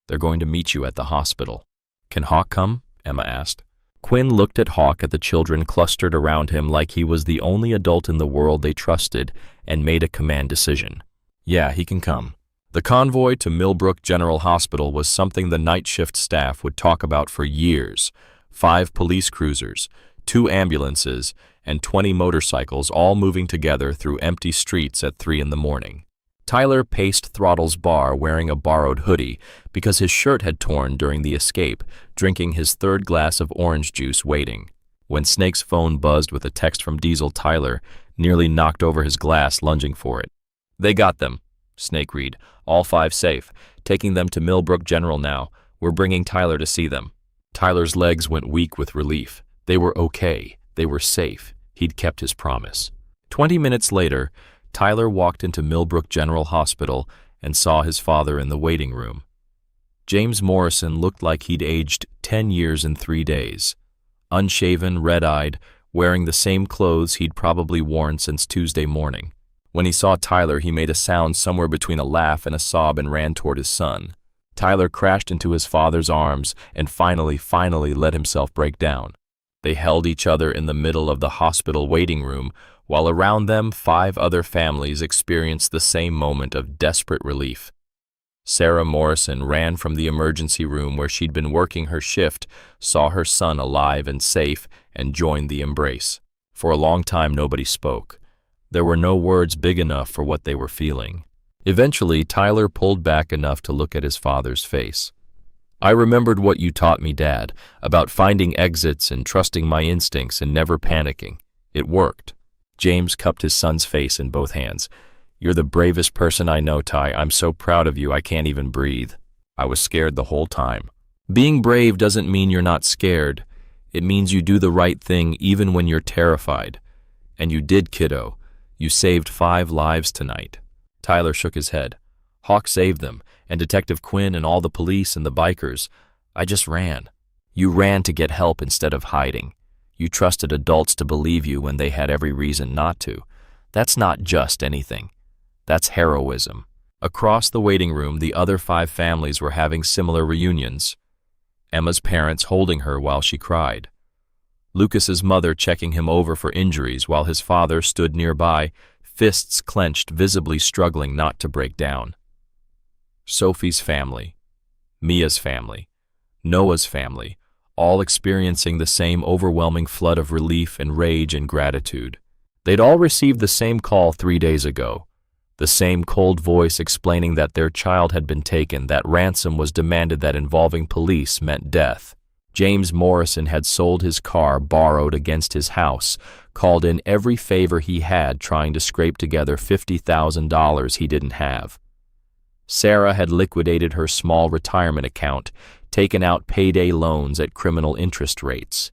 They're going to meet you at the hospital." "Can Hawk come?" Emma asked. Quinn looked at Hawk, at the children clustered around him like he was the only adult in the world they trusted, and made a command decision. "Yeah, he can come." The convoy to Millbrook General Hospital was something the night shift staff would talk about for years. 5 police cruisers, 2 ambulances, and 20 motorcycles all moving together through empty streets at 3 in the morning. Tyler paced Throttle's bar wearing a borrowed hoodie because his shirt had torn during the escape, drinking his 3rd glass of orange juice waiting. When Snake's phone buzzed with a text from Diesel, Tyler nearly knocked over his glass lunging for it. "They got them," Snake read. "All 5 safe. Taking them to Millbrook General now. We're bringing Tyler to see them." Tyler's legs went weak with relief. They were okay. They were safe. He'd kept his promise. 20 minutes later, Tyler walked into Millbrook General Hospital and saw his father in the waiting room. James Morrison looked like he'd aged 10 years in 3 days. Unshaven, red-eyed, wearing the same clothes he'd probably worn since Tuesday morning. When he saw Tyler, he made a sound somewhere between a laugh and a sob and ran toward his son. Tyler crashed into his father's arms and finally let himself break down. They held each other in the middle of the hospital waiting room, while around them 5 other families experienced the same moment of desperate relief. Sarah Morrison ran from the emergency room where she'd been working her shift, saw her son alive and safe, and joined the embrace. For a long time, nobody spoke. There were no words big enough for what they were feeling. Eventually, Tyler pulled back enough to look at his father's face. "I remembered what you taught me, Dad, about finding exits and trusting my instincts and never panicking. It worked." James cupped his son's face in both hands. "You're the bravest person I know, Ty. I'm so proud of you I can't even breathe. I was scared the whole time." Being brave doesn't mean you're not scared. It means you do the right thing even when you're terrified. And you did, kiddo. You saved 5 lives tonight. Tyler shook his head. "Hawk saved them, and Detective Quinn and all the police and the bikers. I just ran." "You ran to get help instead of hiding. You trusted adults to believe you when they had every reason not to. That's not just anything. That's heroism." Across the waiting room, the other 5 families were having similar reunions. Emma's parents holding her while she cried. Lucas's mother checking him over for injuries while his father stood nearby, fists clenched, visibly struggling not to break down. Sophie's family, Mia's family, Noah's family, all experiencing the same overwhelming flood of relief and rage and gratitude. They'd all received the same call 3 days ago, the same cold voice explaining that their child had been taken, that ransom was demanded, that involving police meant death. James Morrison had sold his car, borrowed against his house, called in every favor he had, trying to scrape together $50,000 he didn't have. Sarah had liquidated her small retirement account, taken out payday loans at criminal interest rates.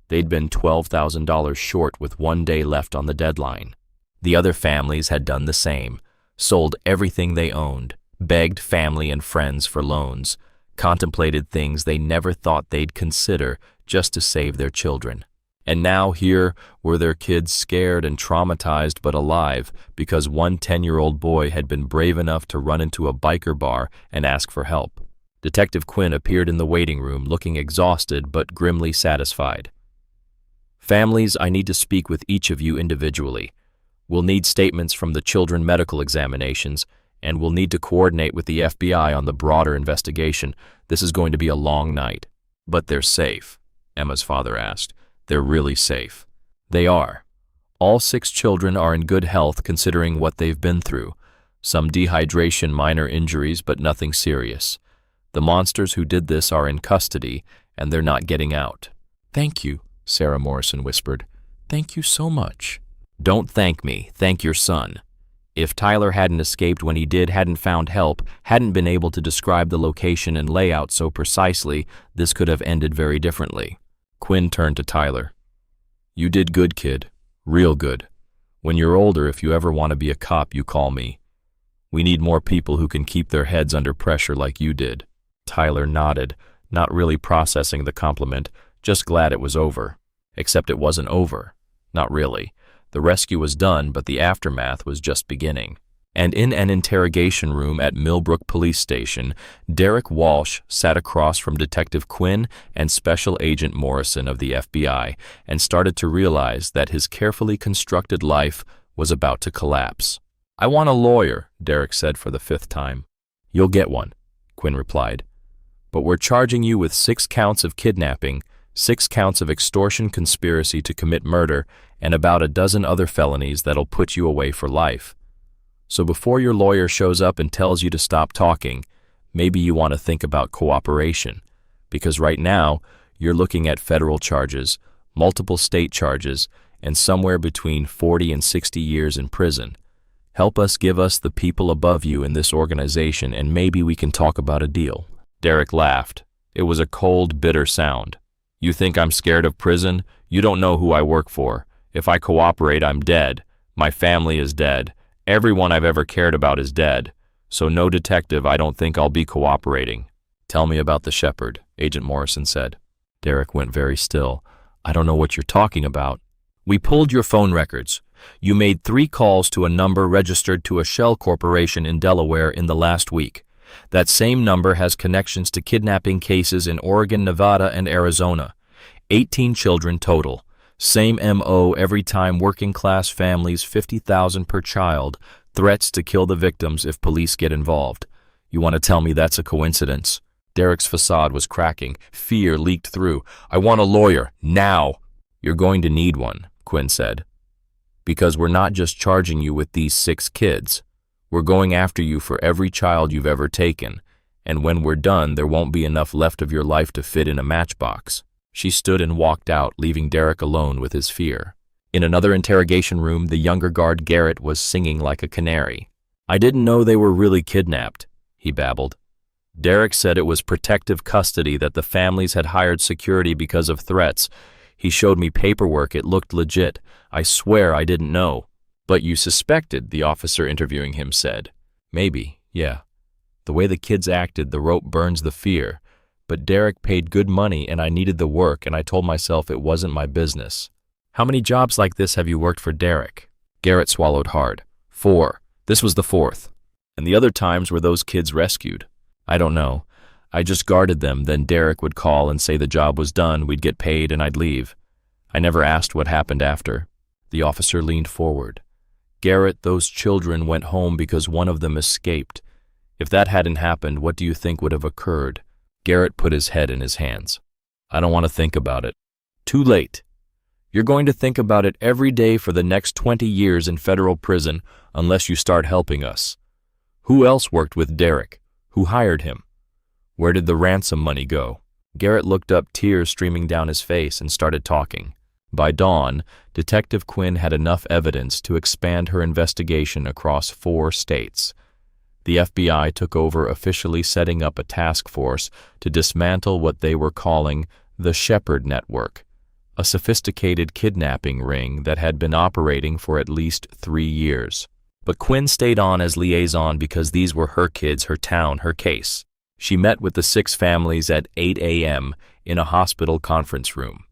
They'd been $12,000 short with 1 day left on the deadline. The other families had done the same, sold everything they owned, begged family and friends for loans, contemplated things they never thought they'd consider just to save their children. And now here were their kids, scared and traumatized but alive, because one 10-year-old boy had been brave enough to run into a biker bar and ask for help. Detective Quinn appeared in the waiting room, looking exhausted but grimly satisfied. "Families, I need to speak with each of you individually. We'll need statements from the children medical examinations, and we'll need to coordinate with the FBI on the broader investigation. This is going to be a long night." "But they're safe?" Emma's father asked. "They're really safe." "They are. All 6 children are in good health considering what they've been through. Some dehydration, minor injuries, but nothing serious. The monsters who did this are in custody, and they're not getting out." "Thank you," Sarah Morrison whispered. "Thank you so much." "Don't thank me, thank your son. If Tyler hadn't escaped when he did, hadn't found help, hadn't been able to describe the location and layout so precisely, this could have ended very differently." Quinn turned to Tyler. "You did good, kid. Real good. When you're older, if you ever want to be a cop, you call me. We need more people who can keep their heads under pressure like you did." Tyler nodded, not really processing the compliment, just glad it was over. Except it wasn't over. Not really. The rescue was done, but the aftermath was just beginning. And in an interrogation room at Millbrook Police Station, Derek Walsh sat across from Detective Quinn and Special Agent Morrison of the FBI and started to realize that his carefully constructed life was about to collapse. "I want a lawyer," Derek said for the 5th time. "You'll get one," Quinn replied. "But we're charging you with 6 counts of kidnapping, 6 counts of extortion, conspiracy to commit murder, and about a dozen other felonies that'll put you away for life. So before your lawyer shows up and tells you to stop talking, maybe you want to think about cooperation, because right now you're looking at federal charges, multiple state charges, and somewhere between 40 and 60 years in prison. Help us, give us the people above you in this organization, and maybe we can talk about a deal." Derek laughed. It was a cold, bitter sound. "You think I'm scared of prison? You don't know who I work for. If I cooperate, I'm dead. My family is dead. Everyone I've ever cared about is dead. So no, detective, I don't think I'll be cooperating." "Tell me about the shepherd," Agent Morrison said. Derek went very still. "I don't know what you're talking about." "We pulled your phone records. You made 3 calls to a number registered to a shell corporation in Delaware in the last week. That same number has connections to kidnapping cases in Oregon, Nevada, and Arizona. 18 children total. Same MO every time, working-class families, $50,000 per child, threats to kill the victims if police get involved. You want to tell me that's a coincidence? Derek's facade was cracking. Fear leaked through. I want a lawyer, now. You're going to need one, Quinn said. Because we're not just charging you with these 6 kids. We're going after you for every child you've ever taken. And when we're done, there won't be enough left of your life to fit in a matchbox. She stood and walked out, leaving Derek alone with his fear. In another interrogation room, the younger guard Garrett was singing like a canary. I didn't know they were really kidnapped, he babbled. Derek said it was protective custody, that the families had hired security because of threats. He showed me paperwork, it looked legit. I swear I didn't know. But you suspected, the officer interviewing him said. Maybe, yeah. The way the kids acted, the rope burns the fear. But Derek paid good money and I needed the work, and I told myself it wasn't my business. How many jobs like this have you worked for Derek? Garrett swallowed hard. 4. This was the 4th. And the other times were those kids rescued? I don't know. I just guarded them, then Derek would call and say the job was done, we'd get paid, and I'd leave. I never asked what happened after. The officer leaned forward. Garrett, those children went home because one of them escaped. If that hadn't happened, what do you think would have occurred? Garrett put his head in his hands. I don't want to think about it. Too late. You're going to think about it every day for the next 20 years in federal prison unless you start helping us. Who else worked with Derek? Who hired him? Where did the ransom money go? Garrett looked up, tears streaming down his face, and started talking. By dawn, Detective Quinn had enough evidence to expand her investigation across 4 states. The FBI took over, officially setting up a task force to dismantle what they were calling the Shepherd Network, a sophisticated kidnapping ring that had been operating for at least 3 years. But Quinn stayed on as liaison because these were her kids, her town, her case. She met with the 6 families at 8 a.m. in a hospital conference room.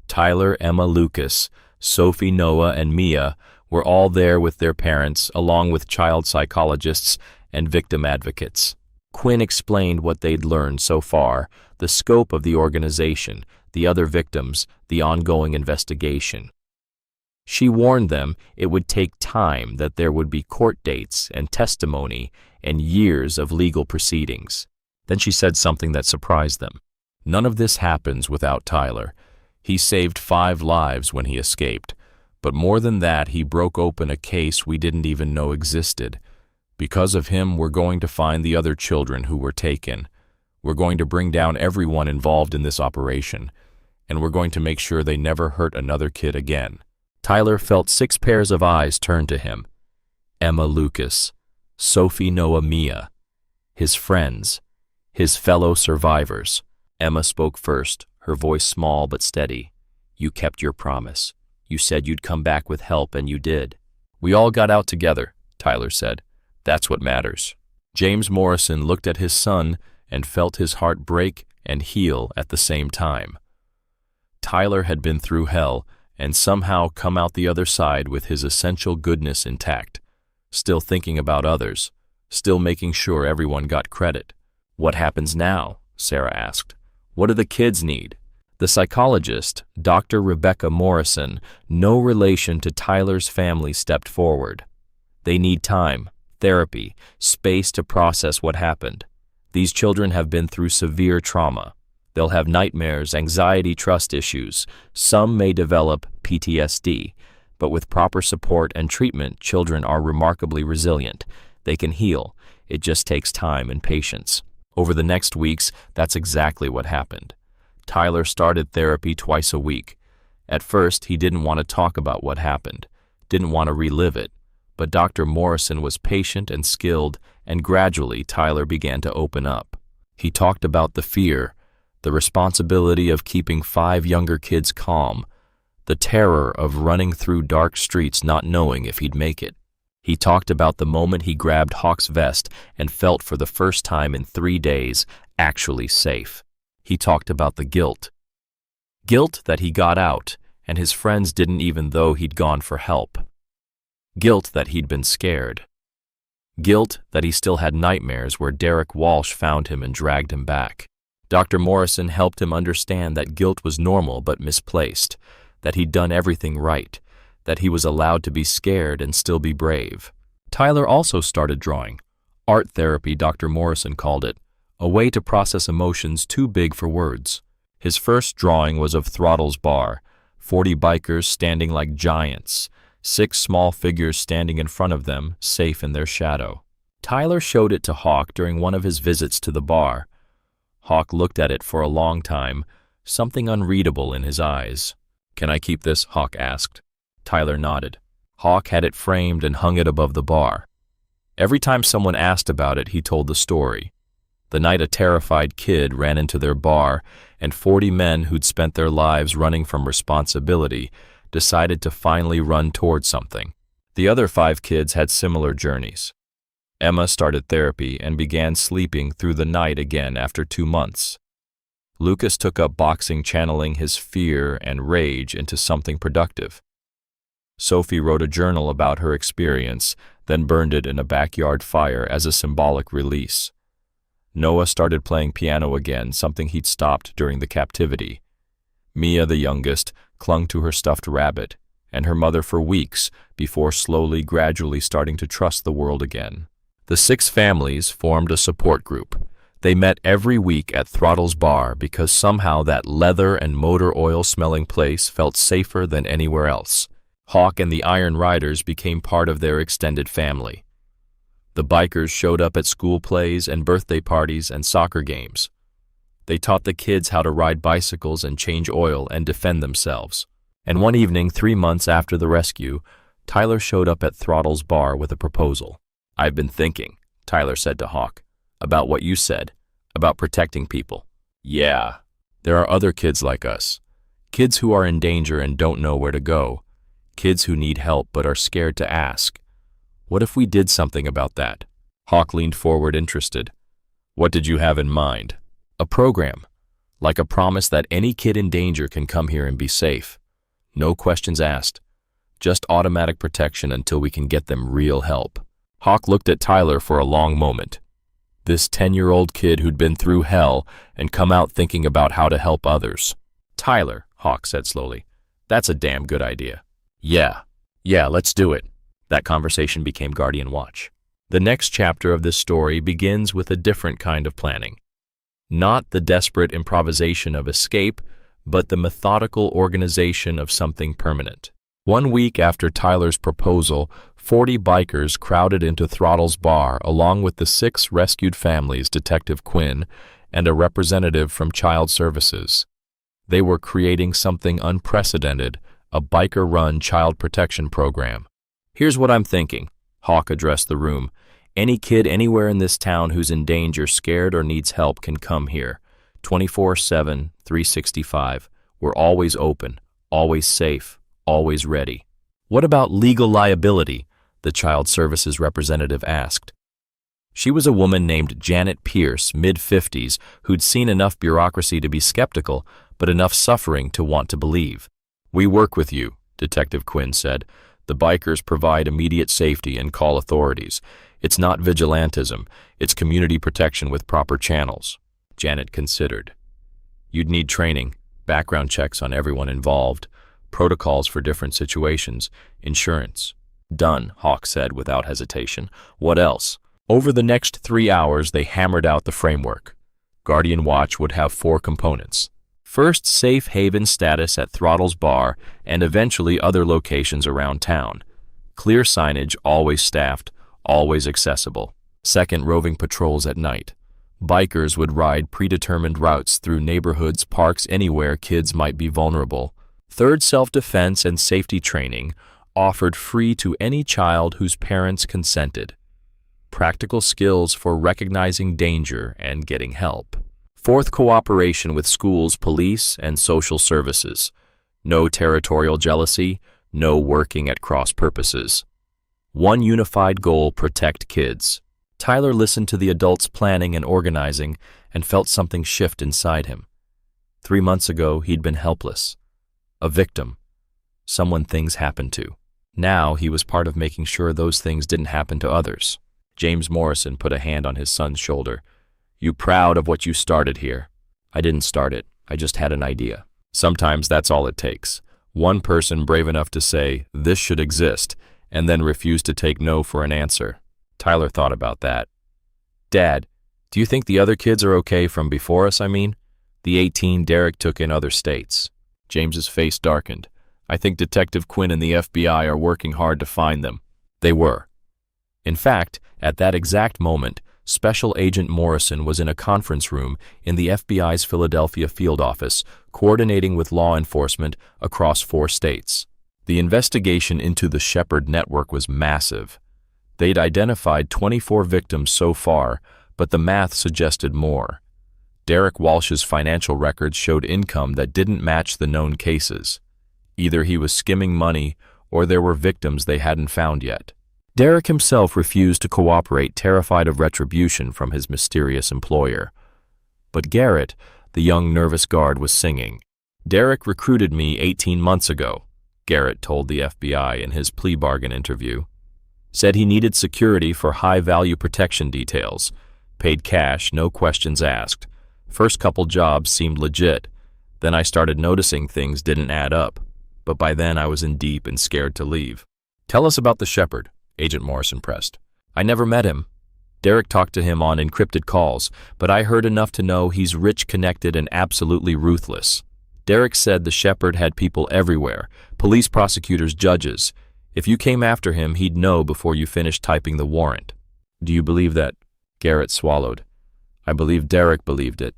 Tyler, Emma, Lucas, Sophie, Noah, and Mia were all there with their parents, along with child psychologists and victim advocates. Quinn explained what they'd learned so far, the scope of the organization, the other victims, the ongoing investigation. She warned them it would take time, that there would be court dates and testimony and years of legal proceedings. Then she said something that surprised them. None of this happens without Tyler. He saved 5 lives when he escaped, but more than that, he broke open a case we didn't even know existed. Because of him, we're going to find the other children who were taken. We're going to bring down everyone involved in this operation, and we're going to make sure they never hurt another kid again. Tyler felt 6 pairs of eyes turn to him. Emma, Lucas, Sophie, Noah, Mia, his friends, his fellow survivors. Emma spoke first, her voice small but steady. You kept your promise. You said you'd come back with help, and you did. We all got out together, Tyler said. That's what matters. James Morrison looked at his son and felt his heart break and heal at the same time. Tyler had been through hell and somehow come out the other side with his essential goodness intact, still thinking about others, still making sure everyone got credit. What happens now? Sarah asked. What do the kids need? The psychologist, Dr. Rebecca Morrison, no relation to Tyler's family, stepped forward. They need time, therapy, space to process what happened. These children have been through severe trauma. They'll have nightmares, anxiety, trust issues. Some may develop PTSD, but with proper support and treatment, children are remarkably resilient. They can heal. It just takes time and patience. Over the next weeks, that's exactly what happened. Tyler started therapy twice a week. At first, he didn't want to talk about what happened, didn't want to relive it. But Dr. Morrison was patient and skilled, and gradually Tyler began to open up. He talked about the fear, the responsibility of keeping 5 younger kids calm, the terror of running through dark streets not knowing if he'd make it. He talked about the moment he grabbed Hawk's vest and felt for the first time in 3 days actually safe. He talked about the guilt. Guilt that he got out, and his friends didn't, even though he'd gone for help. Guilt that he'd been scared. Guilt that he still had nightmares where Derek Walsh found him and dragged him back. Dr. Morrison helped him understand that guilt was normal but misplaced, that he'd done everything right, that he was allowed to be scared and still be brave. Tyler also started drawing. Art therapy, Dr. Morrison called it, a way to process emotions too big for words. His first drawing was of Throttle's bar, 40 bikers standing like giants, 6 small figures standing in front of them, safe in their shadow. Tyler showed it to Hawk during one of his visits to the bar. Hawk looked at it for a long time, something unreadable in his eyes. "Can I keep this?" Hawk asked. Tyler nodded. Hawk had it framed and hung it above the bar. Every time someone asked about it, he told the story. The night a terrified kid ran into their bar, and 40 men who'd spent their lives running from responsibility decided to finally run toward something. The other 5 kids had similar journeys. Emma started therapy and began sleeping through the night again after 2 months. Lucas took up boxing, channeling his fear and rage into something productive. Sophie wrote a journal about her experience, then burned it in a backyard fire as a symbolic release. Noah started playing piano again, something he'd stopped during the captivity. Mia, the youngest, clung to her stuffed rabbit, and her mother for weeks before gradually starting to trust the world again. The 6 families formed a support group. They met every week at Throttle's bar because somehow that leather and motor oil smelling place felt safer than anywhere else. Hawk and the Iron Riders became part of their extended family. The bikers showed up at school plays and birthday parties and soccer games. They taught the kids how to ride bicycles and change oil and defend themselves. And one evening, 3 months after the rescue, Tyler showed up at Throttle's bar with a proposal. "I've been thinking," Tyler said to Hawk, "about what you said, about protecting people. Yeah, there are other kids like us. Kids who are in danger and don't know where to go. Kids who need help but are scared to ask. What if we did something about that?" Hawk leaned forward, interested. "What did you have in mind?" "A program, like a promise that any kid in danger can come here and be safe. No questions asked. Just automatic protection until we can get them real help." Hawk looked at Tyler for a long moment. This 10-year-old kid who'd been through hell and come out thinking about how to help others. "Tyler," Hawk said slowly, "that's a damn good idea." Yeah, let's do it." That conversation became Guardian Watch. The next chapter of this story begins with a different kind of planning. Not the desperate improvisation of escape, but the methodical organization of something permanent. 1 week after Tyler's proposal, 40 bikers crowded into Throttle's bar along with the 6 rescued families, Detective Quinn, and a representative from Child Services. They were creating something unprecedented, a biker-run child protection program. "Here's what I'm thinking," Hawk addressed the room. "Any kid anywhere in this town who's in danger, scared, or needs help can come here. 24/7, 365. We're always open, always safe, always ready." "What about legal liability?" the Child Services representative asked. She was a woman named Janet Pierce, mid-50s, who'd seen enough bureaucracy to be skeptical, but enough suffering to want to believe. "We work with you," Detective Quinn said. "The bikers provide immediate safety and call authorities. It's not vigilantism, it's community protection with proper channels." Janet considered. "You'd need training, background checks on everyone involved, protocols for different situations, insurance." "Done," Hawk said without hesitation. "What else?" Over the next 3 hours, they hammered out the framework. Guardian Watch would have 4 components. First, safe haven status at Throttle's bar and eventually other locations around town. Clear signage, always staffed, always accessible. Second, roving patrols at night. Bikers would ride predetermined routes through neighborhoods, parks, anywhere kids might be vulnerable. Third, self-defense and safety training, offered free to any child whose parents consented. Practical skills for recognizing danger and getting help. Fourth, cooperation with schools, police, and social services. No territorial jealousy, no working at cross purposes. One unified goal: protect kids. Tyler listened to the adults planning and organizing and felt something shift inside him. 3 months ago, he'd been helpless. A victim. Someone things happened to. Now he was part of making sure those things didn't happen to others. James Morrison put a hand on his son's shoulder. "You proud of what you started here?" "I didn't start it. I just had an idea." Sometimes that's all it takes. One person brave enough to say, "This should exist," and then refuse to take no for an answer. Tyler thought about that. Dad, do you think the other kids are okay from before us, I mean? The 18 Derek took in other states. James's face darkened. I think Detective Quinn and the FBI are working hard to find them. They were. In fact, at that exact moment, Special Agent Morrison was in a conference room in the FBI's Philadelphia field office, coordinating with law enforcement across 4 states. The investigation into the Shepherd network was massive. They'd identified 24 victims so far, but the math suggested more. Derek Walsh's financial records showed income that didn't match the known cases. Either he was skimming money, or there were victims they hadn't found yet. Derek himself refused to cooperate, terrified of retribution from his mysterious employer. But Garrett, the young nervous guard, was singing. Derek recruited me 18 months ago, Garrett told the FBI in his plea bargain interview. Said he needed security for high-value protection details. Paid cash, no questions asked. First couple jobs seemed legit. Then I started noticing things didn't add up. But by then I was in deep and scared to leave. Tell us about the Shepherd, Agent Morrison pressed. I never met him. Derek talked to him on encrypted calls, but I heard enough to know he's rich, connected, and absolutely ruthless. Derek said the Shepherd had people everywhere, police, prosecutors, judges. If you came after him, he'd know before you finished typing the warrant. Do you believe that? Garrett swallowed. I believe Derek believed it,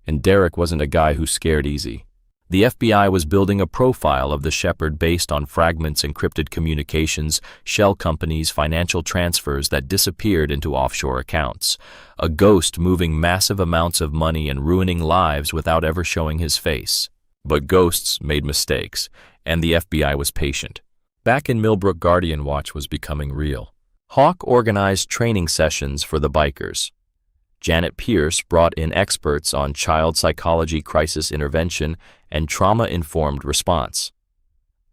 and Derek wasn't a guy who scared easy. The FBI was building a profile of the Shepherd based on fragments, encrypted communications, shell companies, financial transfers that disappeared into offshore accounts. A ghost moving massive amounts of money and ruining lives without ever showing his face. But ghosts made mistakes, and the FBI was patient. Back in Millbrook, Guardian Watch was becoming real. Hawk organized training sessions for the bikers. Janet Pierce brought in experts on child psychology, crisis intervention, and trauma-informed response.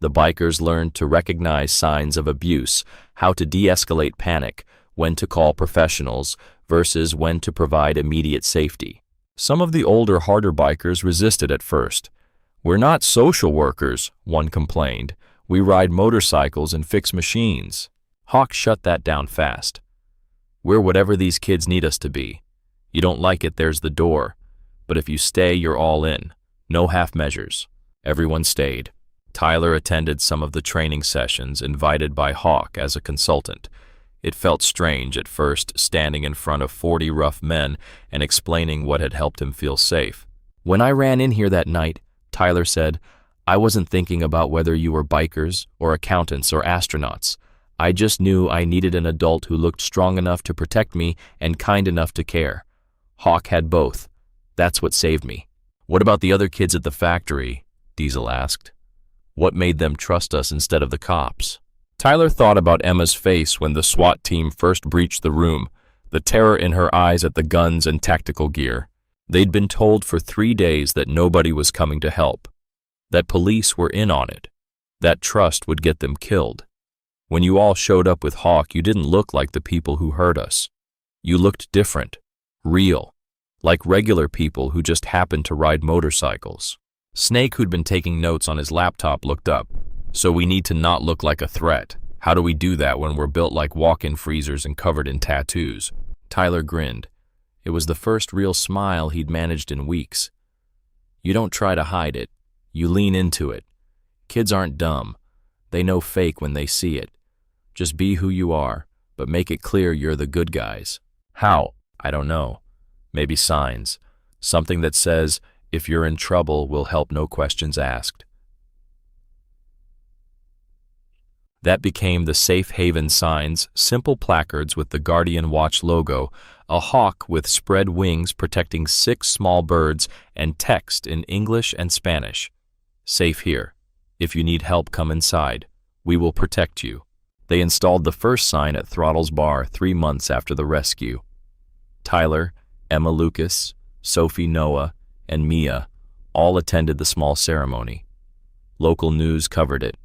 The bikers learned to recognize signs of abuse, how to de-escalate panic, when to call professionals versus when to provide immediate safety. Some of the older, harder bikers resisted at first. We're not social workers, one complained. We ride motorcycles and fix machines. Hawk shut that down fast. We're whatever these kids need us to be. You don't like it, there's the door. But if you stay, you're all in. No half measures. Everyone stayed. Tyler attended some of the training sessions invited by Hawk as a consultant. It felt strange at first, standing in front of 40 rough men and explaining what had helped him feel safe. When I ran in here that night, Tyler said, I wasn't thinking about whether you were bikers or accountants or astronauts. I just knew I needed an adult who looked strong enough to protect me and kind enough to care. Hawk had both. That's what saved me. What about the other kids at the factory? Diesel asked. What made them trust us instead of the cops? Tyler thought about Emma's face when the SWAT team first breached the room, the terror in her eyes at the guns and tactical gear. They'd been told for 3 days that nobody was coming to help, that police were in on it, that trust would get them killed. When you all showed up with Hawk, you didn't look like the people who hurt us. You looked different, real, like regular people who just happened to ride motorcycles. Snake, who'd been taking notes on his laptop, looked up. So we need to not look like a threat. How do we do that when we're built like walk-in freezers and covered in tattoos? Tyler grinned. It was the first real smile he'd managed in weeks. You don't try to hide it. You lean into it. Kids aren't dumb. They know fake when they see it. Just be who you are, but make it clear you're the good guys. How? I don't know. Maybe signs. Something that says, if you're in trouble, we'll help, no questions asked. That became the safe haven signs, simple placards with the Guardian Watch logo, a hawk with spread wings protecting 6 small birds, and text in English and Spanish. Safe here. If you need help, come inside. We will protect you. They installed the first sign at Throttle's Bar 3 months after the rescue. Tyler, Emma Lucas, Sophie Noah, and Mia all attended the small ceremony. Local news covered it.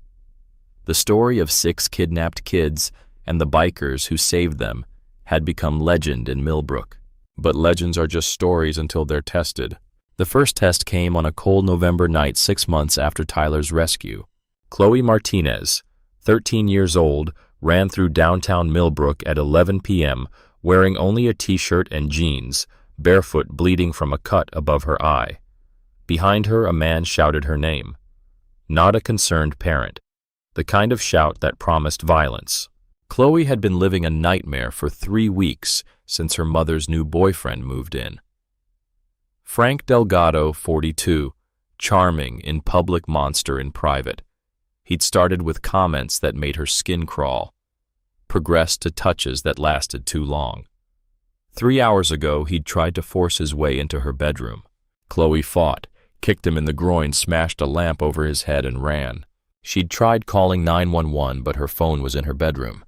The story of 6 kidnapped kids and the bikers who saved them had become legend in Millbrook. But legends are just stories until they're tested. The first test came on a cold November night 6 months after Tyler's rescue. Chloe Martinez, 13 years old, ran through downtown Millbrook at 11 p.m., wearing only a t-shirt and jeans, barefoot, bleeding from a cut above her eye. Behind her, a man shouted her name. Not a concerned parent. The kind of shout that promised violence. Chloe had been living a nightmare for 3 weeks since her mother's new boyfriend moved in. Frank Delgado, 42, charming, in public, monster in private. He'd started with comments that made her skin crawl, progressed to touches that lasted too long. 3 hours ago, he'd tried to force his way into her bedroom. Chloe fought, kicked him in the groin, smashed a lamp over his head, and ran. She'd tried calling 911, but her phone was in her bedroom.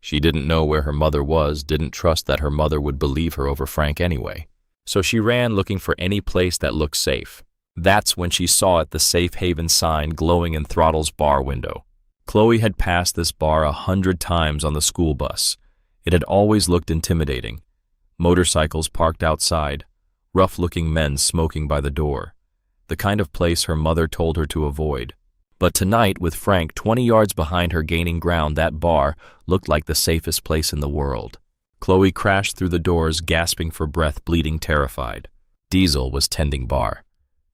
She didn't know where her mother was, didn't trust that her mother would believe her over Frank anyway. So she ran looking for any place that looked safe. That's when she saw it, the safe haven sign glowing in Throttle's bar window. Chloe had passed this bar 100 times on the school bus. It had always looked intimidating. Motorcycles parked outside, rough-looking men smoking by the door. The kind of place her mother told her to avoid. But tonight, with Frank 20 yards behind her gaining ground, that bar looked like the safest place in the world. Chloe crashed through the doors, gasping for breath, bleeding, terrified. Diesel was tending bar.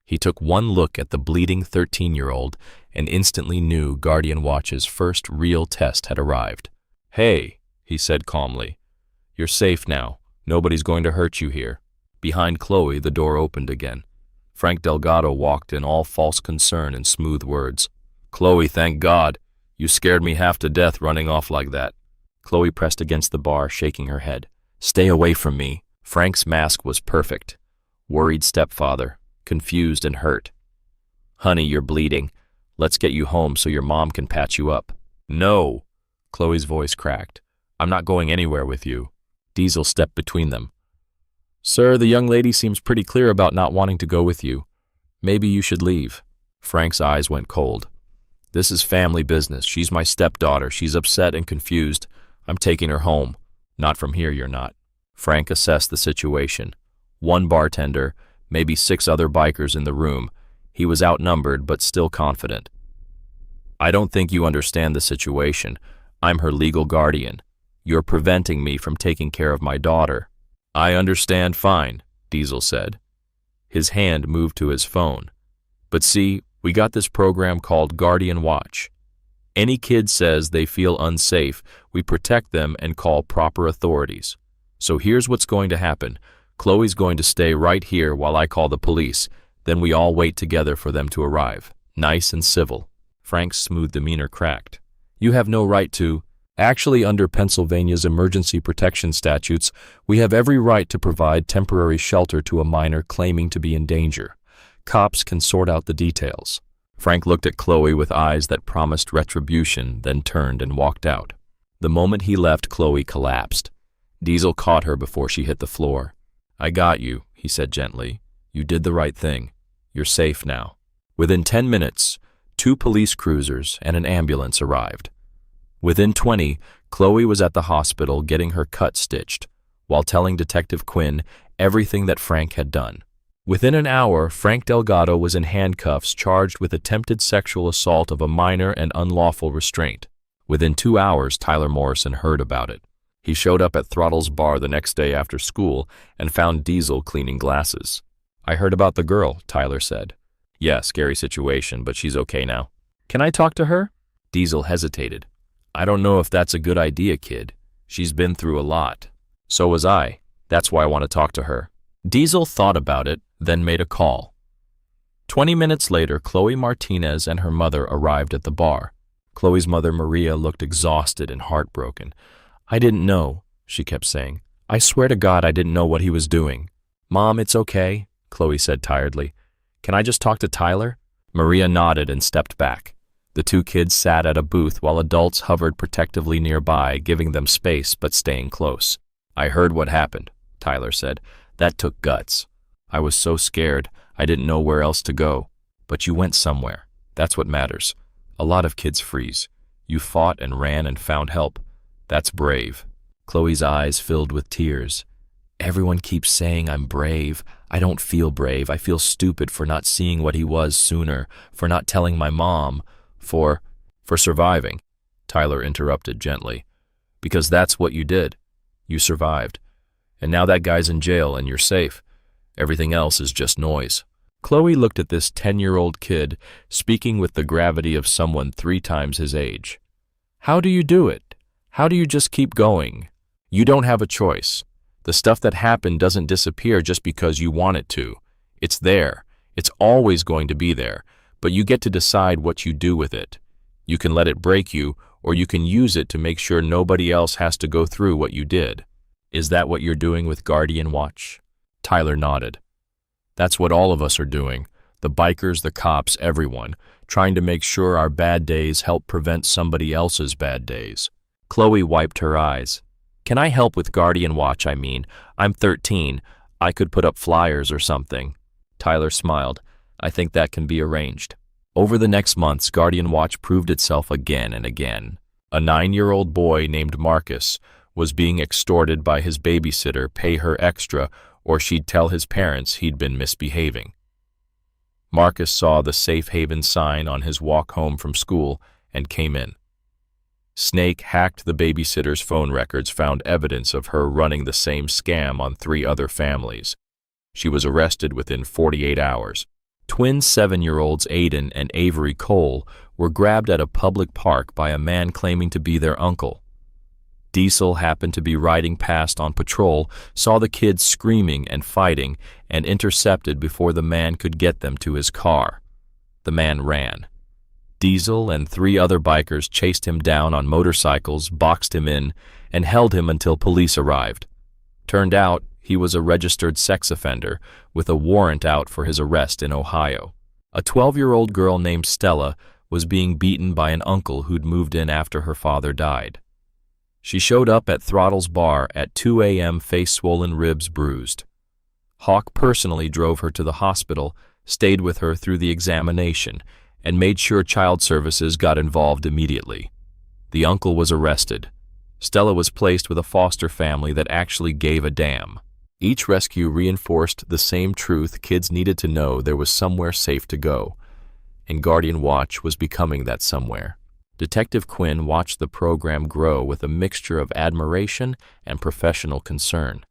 He took one look at the bleeding 13-year-old and instantly knew Guardian Watch's first real test had arrived. "Hey," he said calmly. "You're safe now. Nobody's going to hurt you here." Behind Chloe, the door opened again. Frank Delgado walked in, all false concern and smooth words. "Chloe, thank God. You scared me half to death running off like that." Chloe pressed against the bar, shaking her head. "Stay away from me." Frank's mask was perfect. Worried stepfather, confused and hurt. "Honey, you're bleeding. Let's get you home so your mom can patch you up." "No." Chloe's voice cracked. "I'm not going anywhere with you." Diesel stepped between them. "Sir, the young lady seems pretty clear about not wanting to go with you. Maybe you should leave." Frank's eyes went cold. "This is family business. She's my stepdaughter. She's upset and confused. I'm taking her home. Not from here, you're not." Frank assessed the situation. One bartender, maybe 6 other bikers in the room. He was outnumbered, but still confident. "I don't think you understand the situation. I'm her legal guardian. You're preventing me from taking care of my daughter." "I understand fine," Diesel said. His hand moved to his phone. "But see, we got this program called Guardian Watch. Any kid says they feel unsafe, we protect them and call proper authorities. So here's what's going to happen. Chloe's going to stay right here while I call the police. Then we all wait together for them to arrive. Nice and civil." Frank's smooth demeanor cracked. "You have no right to. Actually, under Pennsylvania's emergency protection statutes, we have every right to provide temporary shelter to a minor claiming to be in danger. Cops can sort out the details." Frank looked at Chloe with eyes that promised retribution, then turned and walked out. The moment he left, Chloe collapsed. Diesel caught her before she hit the floor. "I got you," he said gently. "You did the right thing. You're safe now." Within 10 minutes, 2 police cruisers and an ambulance arrived. Within 20, Chloe was at the hospital getting her cut stitched, while telling Detective Quinn everything that Frank had done. Within an hour, Frank Delgado was in handcuffs, charged with attempted sexual assault of a minor and unlawful restraint. Within 2 hours, Tyler Morrison heard about it. He showed up at Throttle's bar the next day after school and found Diesel cleaning glasses. "I heard about the girl," Tyler said. "Yeah, scary situation, but she's okay now." "Can I talk to her?" Diesel hesitated. "I don't know if that's a good idea, kid. She's been through a lot." "So was I. That's why I want to talk to her." Diesel thought about it, then made a call. 20 minutes later, Chloe Martinez and her mother arrived at the bar. Chloe's mother, Maria, looked exhausted and heartbroken. "I didn't know," she kept saying. "I swear to God I didn't know what he was doing." "Mom, it's okay," Chloe said tiredly. "Can I just talk to Tyler?" Maria nodded and stepped back. The 2 kids sat at a booth while adults hovered protectively nearby, giving them space but staying close. "I heard what happened," Tyler said. "That took guts. I was so scared, I didn't know where else to go. But you went somewhere. That's what matters. A lot of kids freeze. You fought and ran and found help. That's brave." Chloe's eyes filled with tears. "Everyone keeps saying I'm brave. I don't feel brave. I feel stupid for not seeing what he was sooner, for not telling my mom, for surviving," Tyler interrupted gently. "Because that's what you did. You survived. And now that guy's in jail and you're safe. Everything else is just noise. Chloe looked at this 10-year-old kid, speaking with the gravity of someone 3 times his age. How do you do it? How do you just keep going? You don't have a choice. The stuff that happened doesn't disappear just because you want it to. It's there. It's always going to be there, but you get to decide what you do with it. You can let it break you, or you can use it to make sure nobody else has to go through what you did. Is that what you're doing with Guardian Watch? Tyler nodded. That's what all of us are doing. The bikers, the cops, everyone, trying to make sure our bad days help prevent somebody else's bad days. Chloe wiped her eyes. Can I help with Guardian Watch? I'm 13. I could put up flyers or something. Tyler smiled. I think that can be arranged. Over the next months, Guardian Watch proved itself again and again. A 9-year-old boy named Marcus was being extorted by his babysitter pay her extra or she'd tell his parents he'd been misbehaving. Marcus saw the safe haven sign on his walk home from school and came in. Snake hacked the babysitter's phone records, found evidence of her running the same scam on 3 other families. She was arrested within 48 hours. Twin 7-year-olds Aiden and Avery Cole were grabbed at a public park by a man claiming to be their uncle. Diesel happened to be riding past on patrol, saw the kids screaming and fighting, and intercepted before the man could get them to his car. The man ran. Diesel and 3 other bikers chased him down on motorcycles, boxed him in, and held him until police arrived. Turned out, he was a registered sex offender with a warrant out for his arrest in Ohio. A 12-year-old girl named Stella was being beaten by an uncle who'd moved in after her father died. She showed up at Throttle's bar at 2 a.m., face swollen, ribs bruised. Hawk personally drove her to the hospital, stayed with her through the examination, and made sure child services got involved immediately. The uncle was arrested. Stella was placed with a foster family that actually gave a damn. Each rescue reinforced the same truth: kids needed to know there was somewhere safe to go, and Guardian Watch was becoming that somewhere. Detective Quinn watched the program grow with a mixture of admiration and professional concern.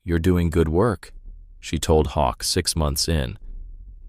You're doing good work, she told Hawk 6 months in.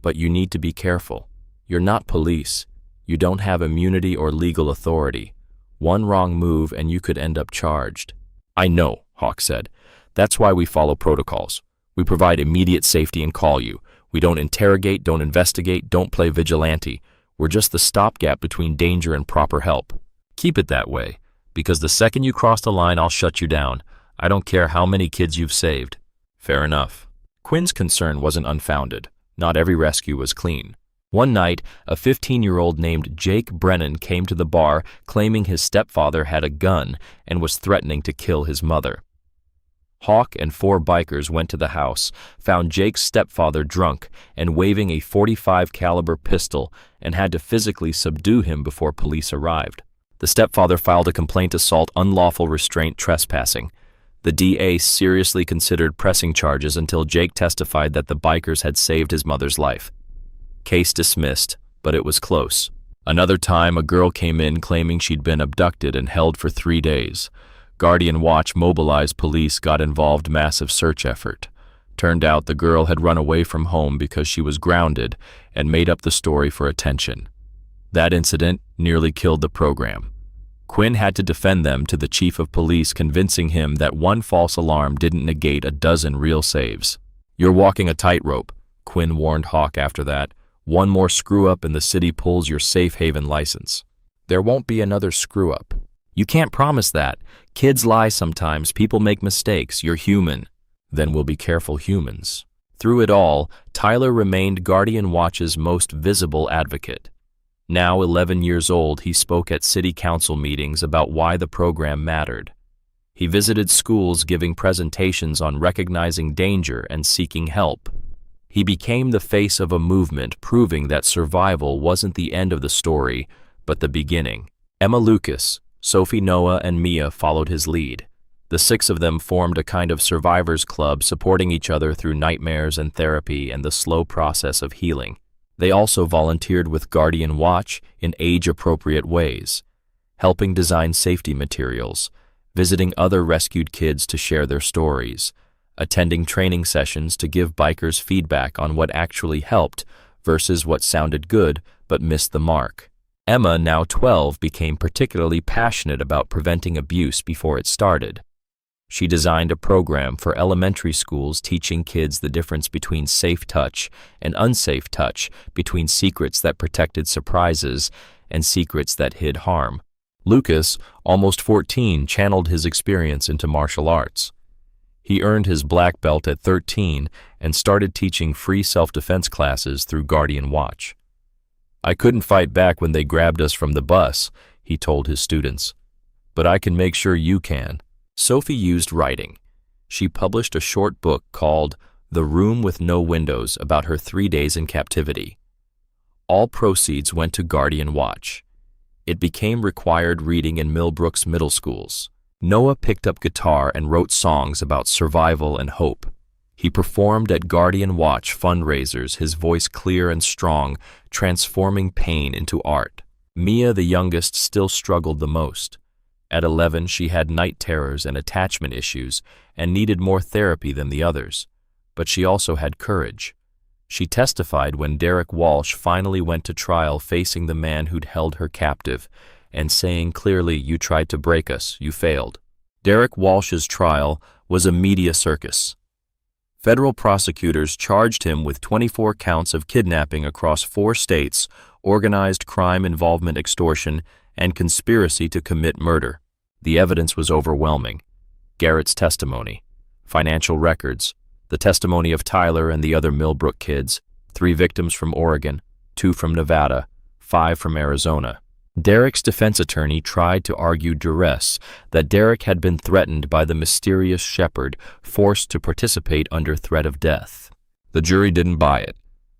But you need to be careful. You're not police. You don't have immunity or legal authority. One wrong move and you could end up charged. I know, Hawk said. That's why we follow protocols. We provide immediate safety and call you. We don't interrogate, don't investigate, don't play vigilante. We're just the stopgap between danger and proper help. Keep it that way, because the second you cross the line, I'll shut you down. I don't care how many kids you've saved. Fair enough. Quinn's concern wasn't unfounded. Not every rescue was clean. One night, a 15-year-old named Jake Brennan came to the bar claiming his stepfather had a gun and was threatening to kill his mother. Hawk and 4 bikers went to the house, found Jake's stepfather drunk and waving a .45 caliber pistol, and had to physically subdue him before police arrived. The stepfather filed a complaint: assault, unlawful restraint, trespassing. The DA seriously considered pressing charges until Jake testified that the bikers had saved his mother's life. Case dismissed, but it was close. Another time, a girl came in claiming she'd been abducted and held for 3 days. Guardian Watch mobilized police, got involved, massive search effort. Turned out the girl had run away from home because she was grounded and made up the story for attention. That incident nearly killed the program. Quinn had to defend them to the chief of police, convincing him that one false alarm didn't negate a dozen real saves. You're walking a tightrope, Quinn warned Hawk after that. One more screw-up and the city pulls your safe haven license. There won't be another screw-up. You can't promise that. Kids lie sometimes, people make mistakes, you're human. Then we'll be careful humans. Through it all, Tyler remained Guardian Watch's most visible advocate. Now 11 years old, he spoke at city council meetings about why the program mattered. He visited schools, giving presentations on recognizing danger and seeking help. He became the face of a movement, proving that survival wasn't the end of the story, but the beginning. Emma Lucas, Sophie, Noah, and Mia followed his lead. The 6 of them formed a kind of survivors club, supporting each other through nightmares and therapy and the slow process of healing. They also volunteered with Guardian Watch in age-appropriate ways, helping design safety materials, visiting other rescued kids to share their stories, attending training sessions to give bikers feedback on what actually helped versus what sounded good but missed the mark. Emma, now 12, became particularly passionate about preventing abuse before it started. She designed a program for elementary schools teaching kids the difference between safe touch and unsafe touch, between secrets that protected surprises and secrets that hid harm. Lucas, almost 14, channeled his experience into martial arts. He earned his black belt at 13 and started teaching free self-defense classes through Guardian Watch. "I couldn't fight back when they grabbed us from the bus," he told his students, "but I can make sure you can." Sophie used writing. She published a short book called The Room with No Windows about her 3 days in captivity. All proceeds went to Guardian Watch. It became required reading in Millbrook's middle schools. Noah picked up guitar and wrote songs about survival and hope. He performed at Guardian Watch fundraisers, his voice clear and strong, transforming pain into art. Mia, the youngest, still struggled the most. At 11, she had night terrors and attachment issues and needed more therapy than the others. But she also had courage. She testified when Derek Walsh finally went to trial, facing the man who'd held her captive and saying clearly, "You tried to break us, you failed." Derek Walsh's trial was a media circus. Federal prosecutors charged him with 24 counts of kidnapping across 4 states, organized crime involvement, extortion, and conspiracy to commit murder. The evidence was overwhelming. Garrett's testimony, financial records, the testimony of Tyler and the other Millbrook kids, 3 victims from Oregon, 2 from Nevada, 5 from Arizona. Derek's defense attorney tried to argue duress, that Derek had been threatened by the mysterious shepherd, forced to participate under threat of death. The jury didn't buy it.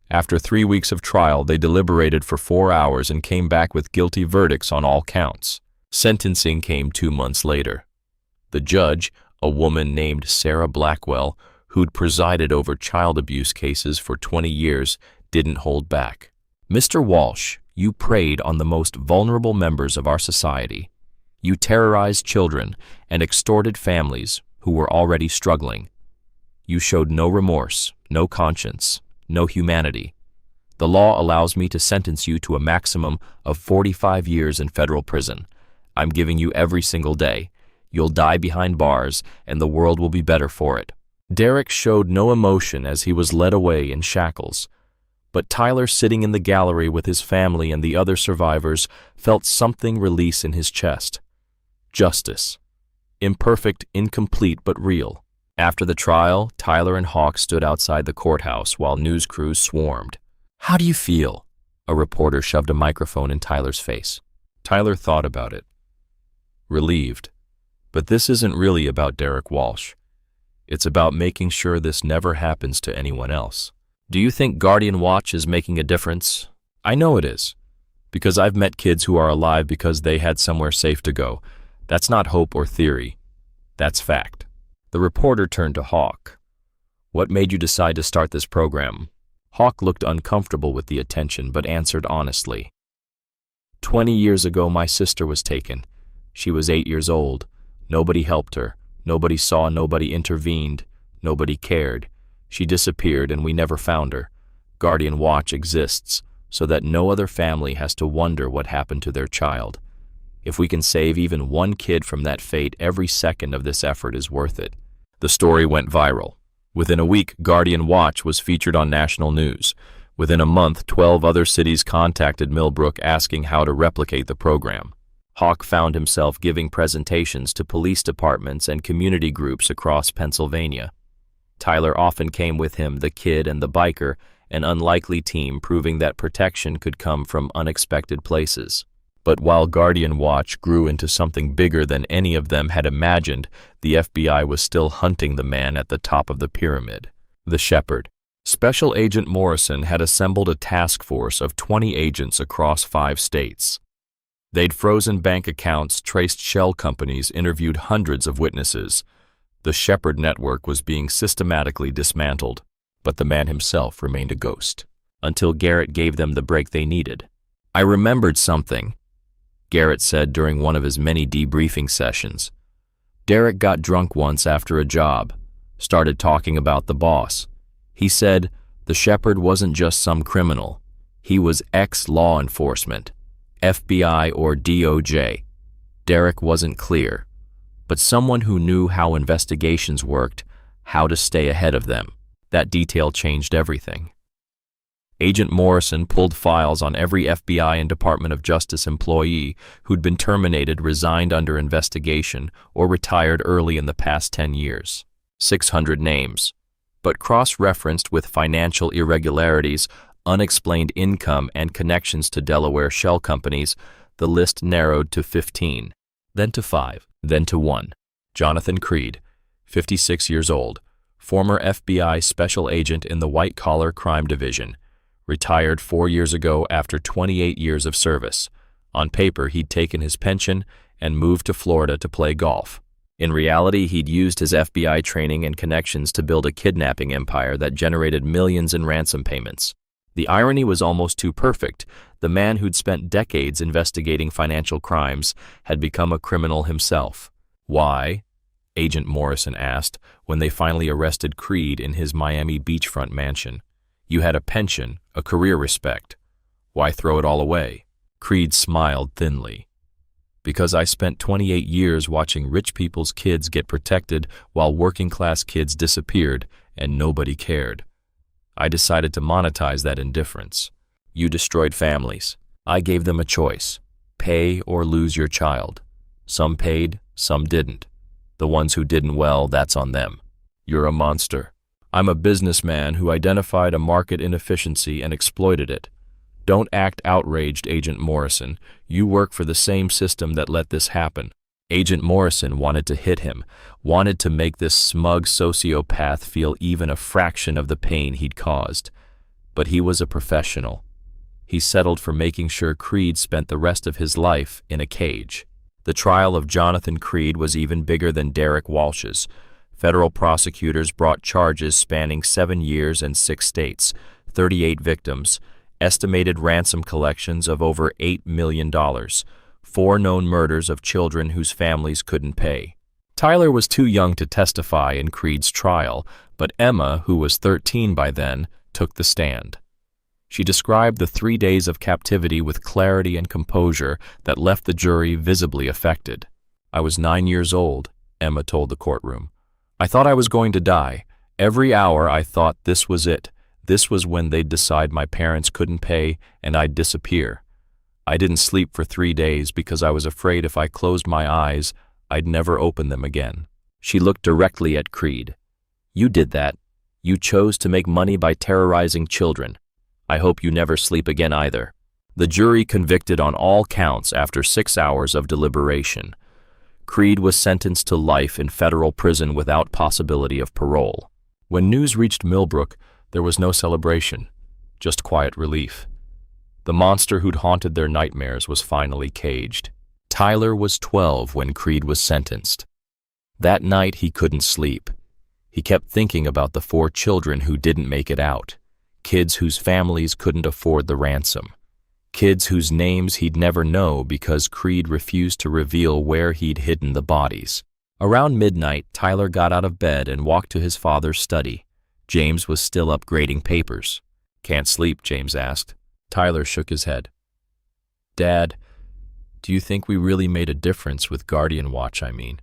After 3 weeks of trial, they deliberated for 4 hours and came back with guilty verdicts on all counts. Sentencing came 2 months later. The judge, a woman named Sarah Blackwell, who'd presided over child abuse cases for 20 years, didn't hold back. "Mr. Walsh, you preyed on the most vulnerable members of our society. You terrorized children and extorted families who were already struggling. You showed no remorse, no conscience, no humanity. The law allows me to sentence you to a maximum of 45 years in federal prison. I'm giving you every single day. You'll die behind bars, and the world will be better for it." Derek showed no emotion as he was led away in shackles. But Tyler, sitting in the gallery with his family and the other survivors, felt something release in his chest. Justice. Imperfect, incomplete, but real. After the trial, Tyler and Hawk stood outside the courthouse while news crews swarmed. "How do you feel?" A reporter shoved a microphone in Tyler's face. Tyler thought about it. Relieved. But this isn't really about Derek Walsh. It's about making sure this never happens to anyone else. Do you think Guardian Watch is making a difference? I know it is. Because I've met kids who are alive because they had somewhere safe to go. That's not hope or theory. That's fact. The reporter turned to Hawk. "What made you decide to start this program?" Hawk looked uncomfortable with the attention, but answered honestly. 20 years ago, my sister was taken. She was 8 years old. Nobody helped her. Nobody saw, nobody intervened. Nobody cared. She disappeared and we never found her. Guardian Watch exists so that no other family has to wonder what happened to their child. If we can save even one kid from that fate, every second of this effort is worth it. The story went viral. Within a week, Guardian Watch was featured on national news. Within a month, 12 other cities contacted Millbrook asking how to replicate the program. Hawk found himself giving presentations to police departments and community groups across Pennsylvania. Tyler often came with him, the kid and the biker, an unlikely team proving that protection could come from unexpected places. But while Guardian Watch grew into something bigger than any of them had imagined, the FBI was still hunting the man at the top of the pyramid, the shepherd. Special Agent Morrison had assembled a task force of 20 agents across 5 states. They'd frozen bank accounts, traced shell companies, interviewed hundreds of witnesses. The Shepherd network was being systematically dismantled, but the man himself remained a ghost, until Garrett gave them the break they needed. "I remembered something," Garrett said during one of his many debriefing sessions. Derek got drunk once after a job, started talking about the boss. He said the shepherd wasn't just some criminal. He was ex-law enforcement, FBI or DOJ. Derek wasn't clear, but someone who knew how investigations worked, how to stay ahead of them. That detail changed everything. Agent Morrison pulled files on every FBI and Department of Justice employee who'd been terminated, resigned under investigation, or retired early in the past 10 years. 600 names. But cross-referenced with financial irregularities, unexplained income, and connections to Delaware shell companies, the list narrowed to 15, then to 5, then to 1. Jonathan Creed, 56 years old, former FBI special agent in the white-collar crime division, retired 4 years ago after 28 years of service. On paper, he'd taken his pension and moved to Florida to play golf. In reality, he'd used his FBI training and connections to build a kidnapping empire that generated millions in ransom payments. The irony was almost too perfect. The man who'd spent decades investigating financial crimes had become a criminal himself. Why? Agent Morrison asked when they finally arrested Creed in his Miami beachfront mansion. You had a pension, a career, respect. Why throw it all away? Creed smiled thinly. Because I spent 28 years watching rich people's kids get protected while working-class kids disappeared and nobody cared. I decided to monetize that indifference. You destroyed families. I gave them a choice. Pay or lose your child. Some paid, some didn't. The ones who didn't, well, that's on them. You're a monster. I'm a businessman who identified a market inefficiency and exploited it. Don't act outraged, Agent Morrison. You work for the same system that let this happen. Agent Morrison wanted to hit him, wanted to make this smug sociopath feel even a fraction of the pain he'd caused. But he was a professional. He settled for making sure Creed spent the rest of his life in a cage. The trial of Jonathan Creed was even bigger than Derek Walsh's. Federal prosecutors brought charges spanning 7 years and 6 states, 38 victims, estimated ransom collections of over $8 million, 4 known murders of children whose families couldn't pay. Tyler was too young to testify in Creed's trial, but Emma, who was 13 by then, took the stand. She described the 3 days of captivity with clarity and composure that left the jury visibly affected. I was 9 years old, Emma told the courtroom. I thought I was going to die. Every hour I thought this was it. This was when they'd decide my parents couldn't pay and I'd disappear. I didn't sleep for 3 days because I was afraid if I closed my eyes, I'd never open them again. She looked directly at Creed. You did that. You chose to make money by terrorizing children. I hope you never sleep again either. The jury convicted on all counts after 6 hours of deliberation. Creed was sentenced to life in federal prison without possibility of parole. When news reached Millbrook, there was no celebration, just quiet relief. The monster who'd haunted their nightmares was finally caged. Tyler was 12 when Creed was sentenced. That night he couldn't sleep. He kept thinking about the 4 children who didn't make it out, kids whose families couldn't afford the ransom. Kids whose names he'd never know because Creed refused to reveal where he'd hidden the bodies. Around midnight, Tyler got out of bed and walked to his father's study. James was still up grading papers. Can't sleep, James asked. Tyler shook his head. Dad, do you think we really made a difference with Guardian Watch, I mean?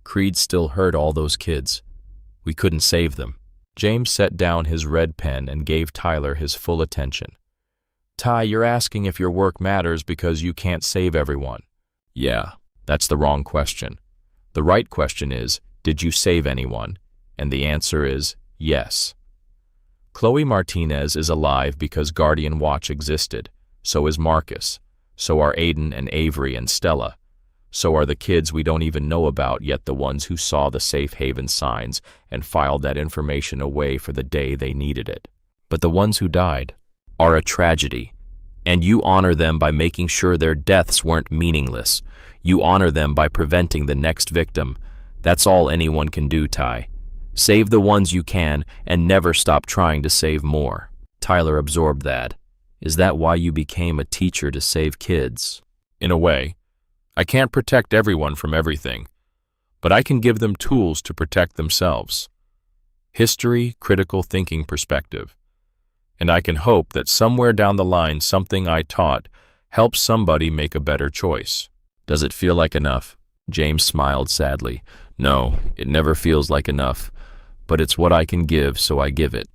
Creed still hurt all those kids. We couldn't save them. James set down his red pen and gave Tyler his full attention. Ty, you're asking if your work matters because you can't save everyone. Yeah, that's the wrong question. The right question is, did you save anyone? And the answer is yes. Chloe Martinez is alive because Guardian Watch existed. So is Marcus. So are Aiden and Avery and Stella. So are the kids we don't even know about yet, the ones who saw the safe haven signs and filed that information away for the day they needed it. But the ones who died are a tragedy, and you honor them by making sure their deaths weren't meaningless. You honor them by preventing the next victim. That's all anyone can do, Ty. Save the ones you can and never stop trying to save more. Tyler absorbed that. Is that why you became a teacher, to save kids? In a way. I can't protect everyone from everything, but I can give them tools to protect themselves. History, critical thinking perspective. And I can hope that somewhere down the line something I taught helps somebody make a better choice. Does it feel like enough? James smiled sadly. No, it never feels like enough, but it's what I can give, so I give it.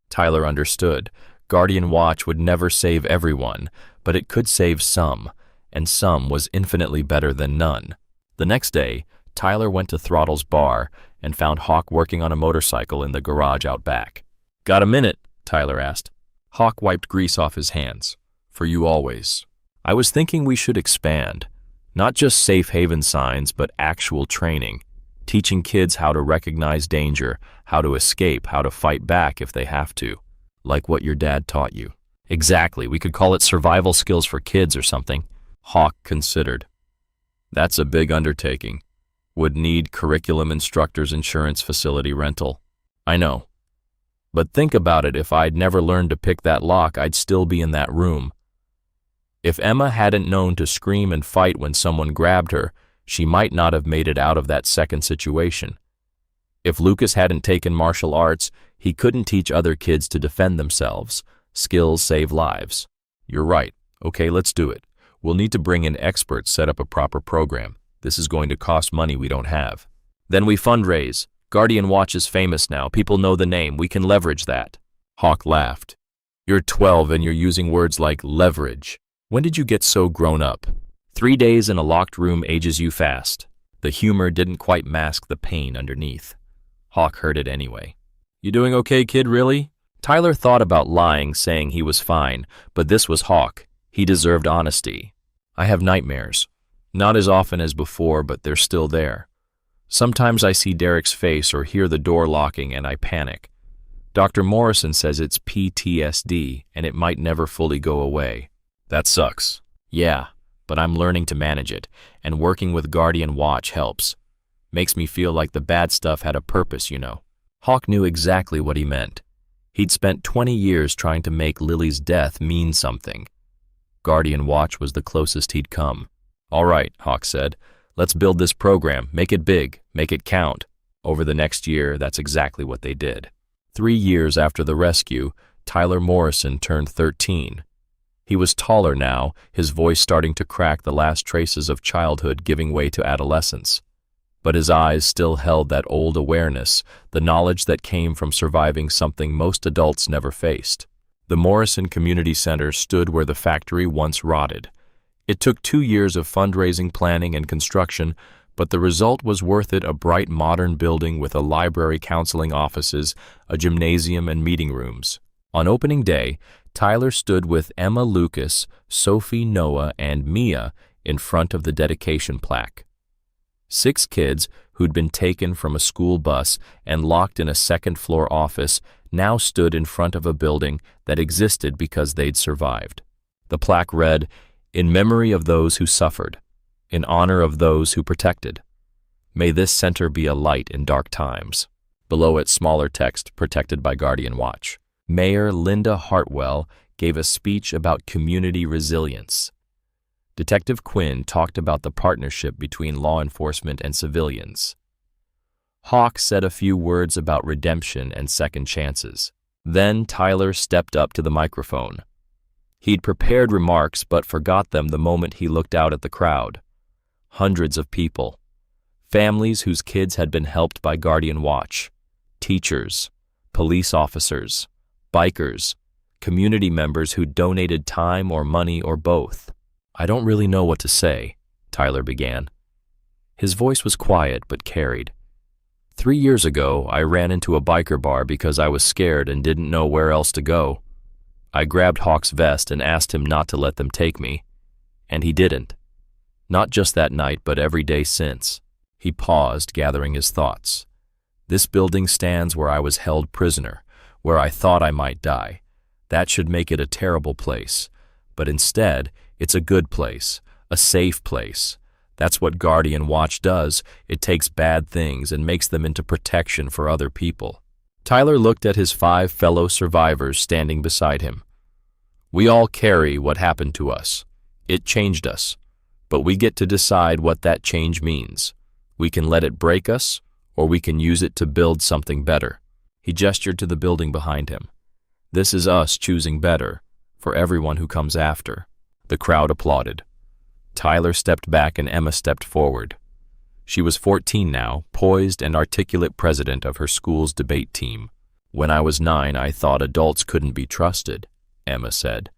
Tyler understood. Guardian Watch would never save everyone, but it could save some, and some was infinitely better than none. The next day, Tyler went to Throttle's bar and found Hawk working on a motorcycle in the garage out back. "Got a minute?" Tyler asked. Hawk wiped grease off his hands. "For you always." "I was thinking we should expand. Not just safe haven signs, but actual training. Teaching kids how to recognize danger, how to escape, how to fight back if they have to. Like what your dad taught you." "Exactly. We could call it survival skills for kids or something." Hawk considered. "That's a big undertaking. Would need curriculum instructors, insurance, facility rental." "I know. But think about it, if I'd never learned to pick that lock, I'd still be in that room. If Emma hadn't known to scream and fight when someone grabbed her, she might not have made it out of that second situation. If Lucas hadn't taken martial arts, he couldn't teach other kids to defend themselves. Skills save lives." "You're right. Okay, let's do it. We'll need to bring in experts, set up a proper program. This is going to cost money we don't have." "Then we fundraise. Guardian Watch is famous now. People know the name. We can leverage that." Hawk laughed. "You're 12 and you're using words like leverage. When did you get so grown up? 3 days in a locked room ages you fast." The humor didn't quite mask the pain underneath. Hawk heard it anyway. "You doing okay, kid, really?" Tyler thought about lying, saying he was fine, but this was Hawk. He deserved honesty. "I have nightmares. Not as often as before, but they're still there. Sometimes I see Derek's face or hear the door locking and I panic. Dr. Morrison says it's PTSD and it might never fully go away." "That sucks." "Yeah, but I'm learning to manage it, and working with Guardian Watch helps. Makes me feel like the bad stuff had a purpose, you know." Hawk knew exactly what he meant. He'd spent 20 years trying to make Lily's death mean something. Guardian Watch was the closest he'd come. "All right," Hawk said. "Let's build this program, make it big, make it count." Over the next year, that's exactly what they did. 3 years after the rescue, Tyler Morrison turned 13. He was taller now, his voice starting to crack, the last traces of childhood giving way to adolescence. But his eyes still held that old awareness, the knowledge that came from surviving something most adults never faced. The Morrison Community Center stood where the factory once rotted. It took 2 years of fundraising, planning, and construction, but the result was worth it: a bright modern building with a library, counseling offices, a gymnasium, and meeting rooms. On opening day, Tyler stood with Emma, Lucas, Sophie, Noah, and Mia in front of the dedication plaque. 6 kids who'd been taken from a school bus and locked in a second-floor office now stood in front of a building that existed because they'd survived. The plaque read, "In memory of those who suffered, in honor of those who protected. May this center be a light in dark times." Below it, smaller text, "Protected by Guardian Watch." Mayor Linda Hartwell gave a speech about community resilience. Detective Quinn talked about the partnership between law enforcement and civilians. Hawk said a few words about redemption and second chances. Then Tyler stepped up to the microphone. He'd prepared remarks but forgot them the moment he looked out at the crowd. Hundreds of people. Families whose kids had been helped by Guardian Watch. Teachers, police officers, bikers, community members who donated time or money or both. "I don't really know what to say," Tyler began. His voice was quiet but carried. 3 years ago, I ran into a biker bar because I was scared and didn't know where else to go. I grabbed Hawk's vest and asked him not to let them take me, and he didn't. Not just that night, but every day since. He paused, gathering his thoughts. This building stands where I was held prisoner, where I thought I might die. That should make it a terrible place. But instead, it's a good place, a safe place. That's what Guardian Watch does. It takes bad things and makes them into protection for other people. Tyler looked at his 5 fellow survivors standing beside him. We all carry what happened to us. It changed us. But we get to decide what that change means. We can let it break us, or we can use it to build something better. He gestured to the building behind him. This is us choosing better for everyone who comes after. The crowd applauded. Tyler stepped back and Emma stepped forward. She was 14 now, poised and articulate president of her school's debate team. When I was 9, I thought adults couldn't be trusted, Emma said.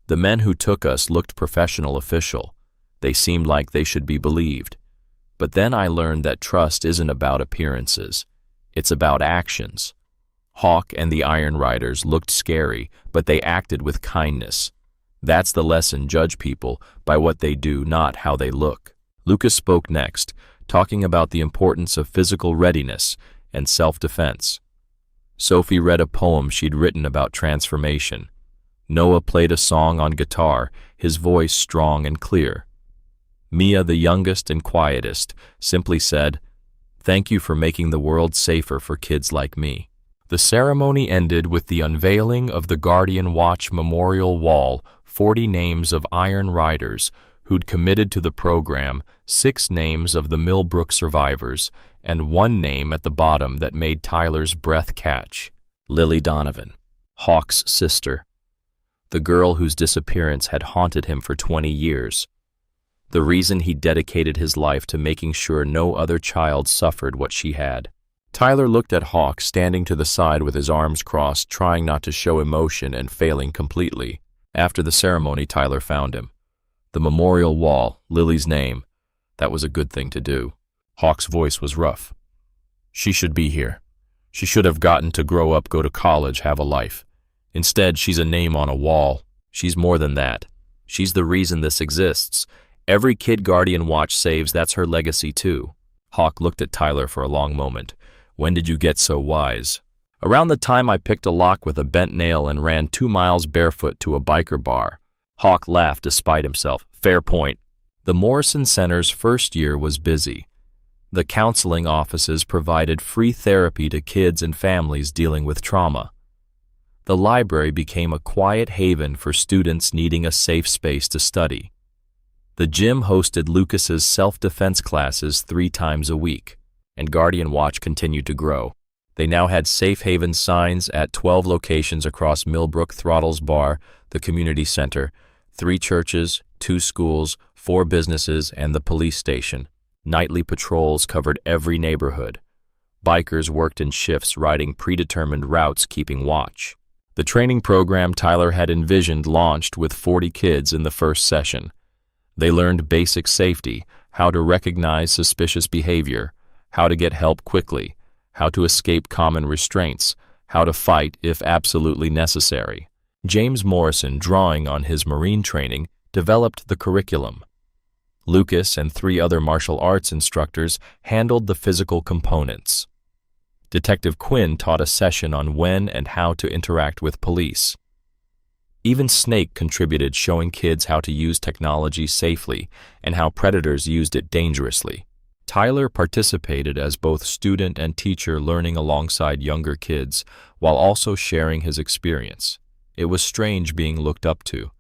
The men who took us looked professional official. They seemed like they should be believed. But then I learned that trust isn't about appearances. It's about actions. Hawk and the Iron Riders looked scary, but they acted with kindness. That's the lesson: judge people by what they do, not how they look. Lucas spoke next, talking about the importance of physical readiness and self-defense. Sophie read a poem she'd written about transformation. Noah played a song on guitar, his voice strong and clear. Mia, the youngest and quietest, simply said, "Thank you for making the world safer for kids like me." The ceremony ended with the unveiling of the Guardian Watch Memorial Wall, 40 names of Iron Riders who'd committed to the program, 6 names of the Millbrook survivors, and 1 name at the bottom that made Tyler's breath catch: Lily Donovan, Hawk's sister, the girl whose disappearance had haunted him for 20 years. The reason he dedicated his life to making sure no other child suffered what she had. Tyler looked at Hawk standing to the side with his arms crossed, trying not to show emotion and failing completely. After the ceremony, Tyler found him. The memorial wall, Lily's name. That was a good thing to do. Hawk's voice was rough. She should be here. She should have gotten to grow up, go to college, have a life. Instead, she's a name on a wall. She's more than that. She's the reason this exists. Every kid Guardian Watch saves, that's her legacy too. Hawk looked at Tyler for a long moment. When did you get so wise? Around the time I picked a lock with a bent nail and ran 2 miles barefoot to a biker bar. Hawk laughed despite himself. Fair point. The Morrison Center's first year was busy. The counseling offices provided free therapy to kids and families dealing with trauma. The library became a quiet haven for students needing a safe space to study. The gym hosted Lucas's self-defense classes 3 times a week, and Guardian Watch continued to grow. They now had safe haven signs at 12 locations across Millbrook, Throttle's Bar, the community center, 3 churches, 2 schools, 4 businesses, and the police station. Nightly patrols covered every neighborhood. Bikers worked in shifts, riding predetermined routes, keeping watch. The training program Tyler had envisioned launched with 40 kids in the first session. They learned basic safety, how to recognize suspicious behavior, how to get help quickly, how to escape common restraints, how to fight if absolutely necessary. James Morrison, drawing on his Marine training, developed the curriculum. Lucas and 3 other martial arts instructors handled the physical components. Detective Quinn taught a session on when and how to interact with police. Even Snake contributed, showing kids how to use technology safely and how predators used it dangerously. Tyler participated as both student and teacher, learning alongside younger kids while also sharing his experience. It was strange being looked up to,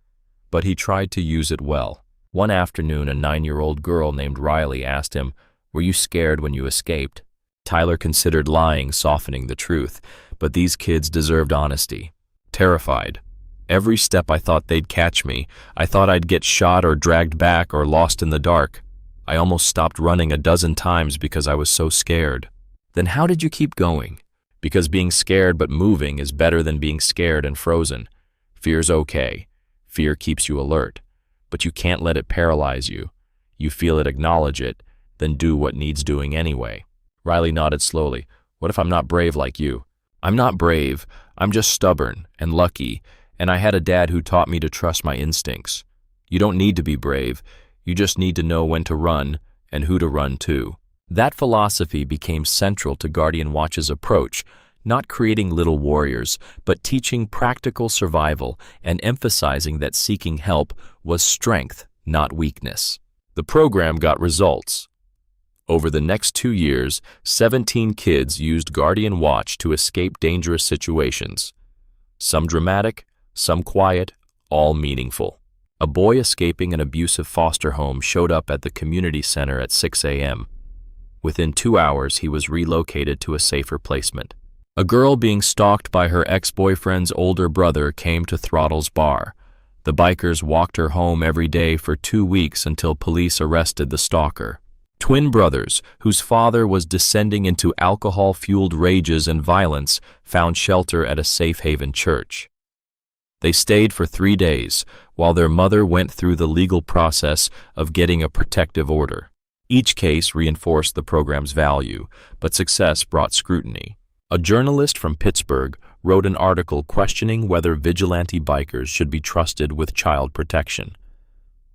but he tried to use it well. One afternoon, a 9-year-old girl named Riley asked him, "Were you scared when you escaped?" Tyler considered lying, softening the truth, but these kids deserved honesty. Terrified. Every step I thought they'd catch me. I thought I'd get shot or dragged back or lost in the dark. I almost stopped running a dozen times because I was so scared. Then how did you keep going? Because being scared but moving is better than being scared and frozen. Fear's okay. Fear keeps you alert. But you can't let it paralyze you. You feel it, acknowledge it, then do what needs doing anyway. Riley nodded slowly. What if I'm not brave like you? I'm not brave. I'm just stubborn and lucky, and I had a dad who taught me to trust my instincts. You don't need to be brave. You just need to know when to run and who to run to. That philosophy became central to Guardian Watch's approach, not creating little warriors, but teaching practical survival and emphasizing that seeking help was strength, not weakness. The program got results. Over the next 2 years, 17 kids used Guardian Watch to escape dangerous situations. Some dramatic, some quiet, all meaningful. A boy escaping an abusive foster home showed up at the community center at 6 a.m. Within 2 hours, he was relocated to a safer placement. A girl being stalked by her ex-boyfriend's older brother came to Throttle's bar. The bikers walked her home every day for 2 weeks until police arrested the stalker. Twin brothers, whose father was descending into alcohol-fueled rages and violence, found shelter at a safe haven church. They stayed for 3 days, while their mother went through the legal process of getting a protective order. Each case reinforced the program's value, but success brought scrutiny. A journalist from Pittsburgh wrote an article questioning whether vigilante bikers should be trusted with child protection.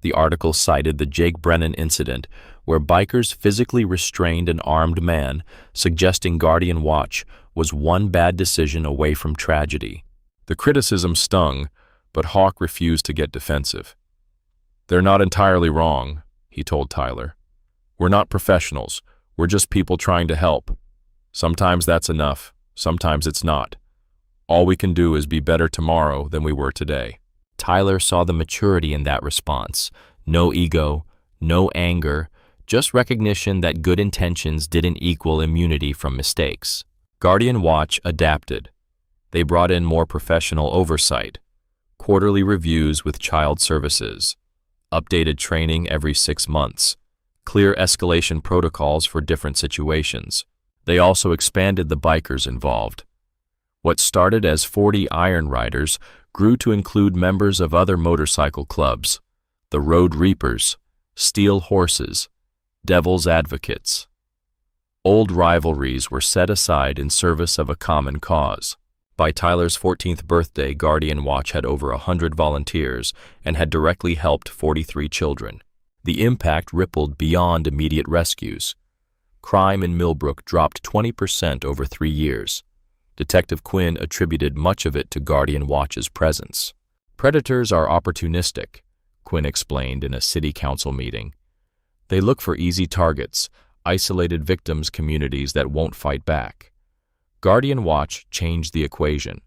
The article cited the Jake Brennan incident, where bikers physically restrained an armed man, suggesting Guardian Watch was one bad decision away from tragedy. The criticism stung, but Hawk refused to get defensive. "They're not entirely wrong," he told Tyler. "We're not professionals. We're just people trying to help. Sometimes that's enough, sometimes it's not. All we can do is be better tomorrow than we were today." Tyler saw the maturity in that response. No ego, no anger, just recognition that good intentions didn't equal immunity from mistakes. Guardian Watch adapted. They brought in more professional oversight, quarterly reviews with child services, updated training every 6 months, clear escalation protocols for different situations. They also expanded the bikers involved. What started as 40 Iron Riders grew to include members of other motorcycle clubs, the Road Reapers, Steel Horses, Devil's Advocates. Old rivalries were set aside in service of a common cause. By Tyler's 14th birthday, Guardian Watch had over 100 volunteers and had directly helped 43 children. The impact rippled beyond immediate rescues. Crime in Millbrook dropped 20% over 3 years. Detective Quinn attributed much of it to Guardian Watch's presence. "Predators are opportunistic," Quinn explained in a city council meeting. "They look for easy targets, isolated victims' communities that won't fight back." Guardian Watch changed the equation.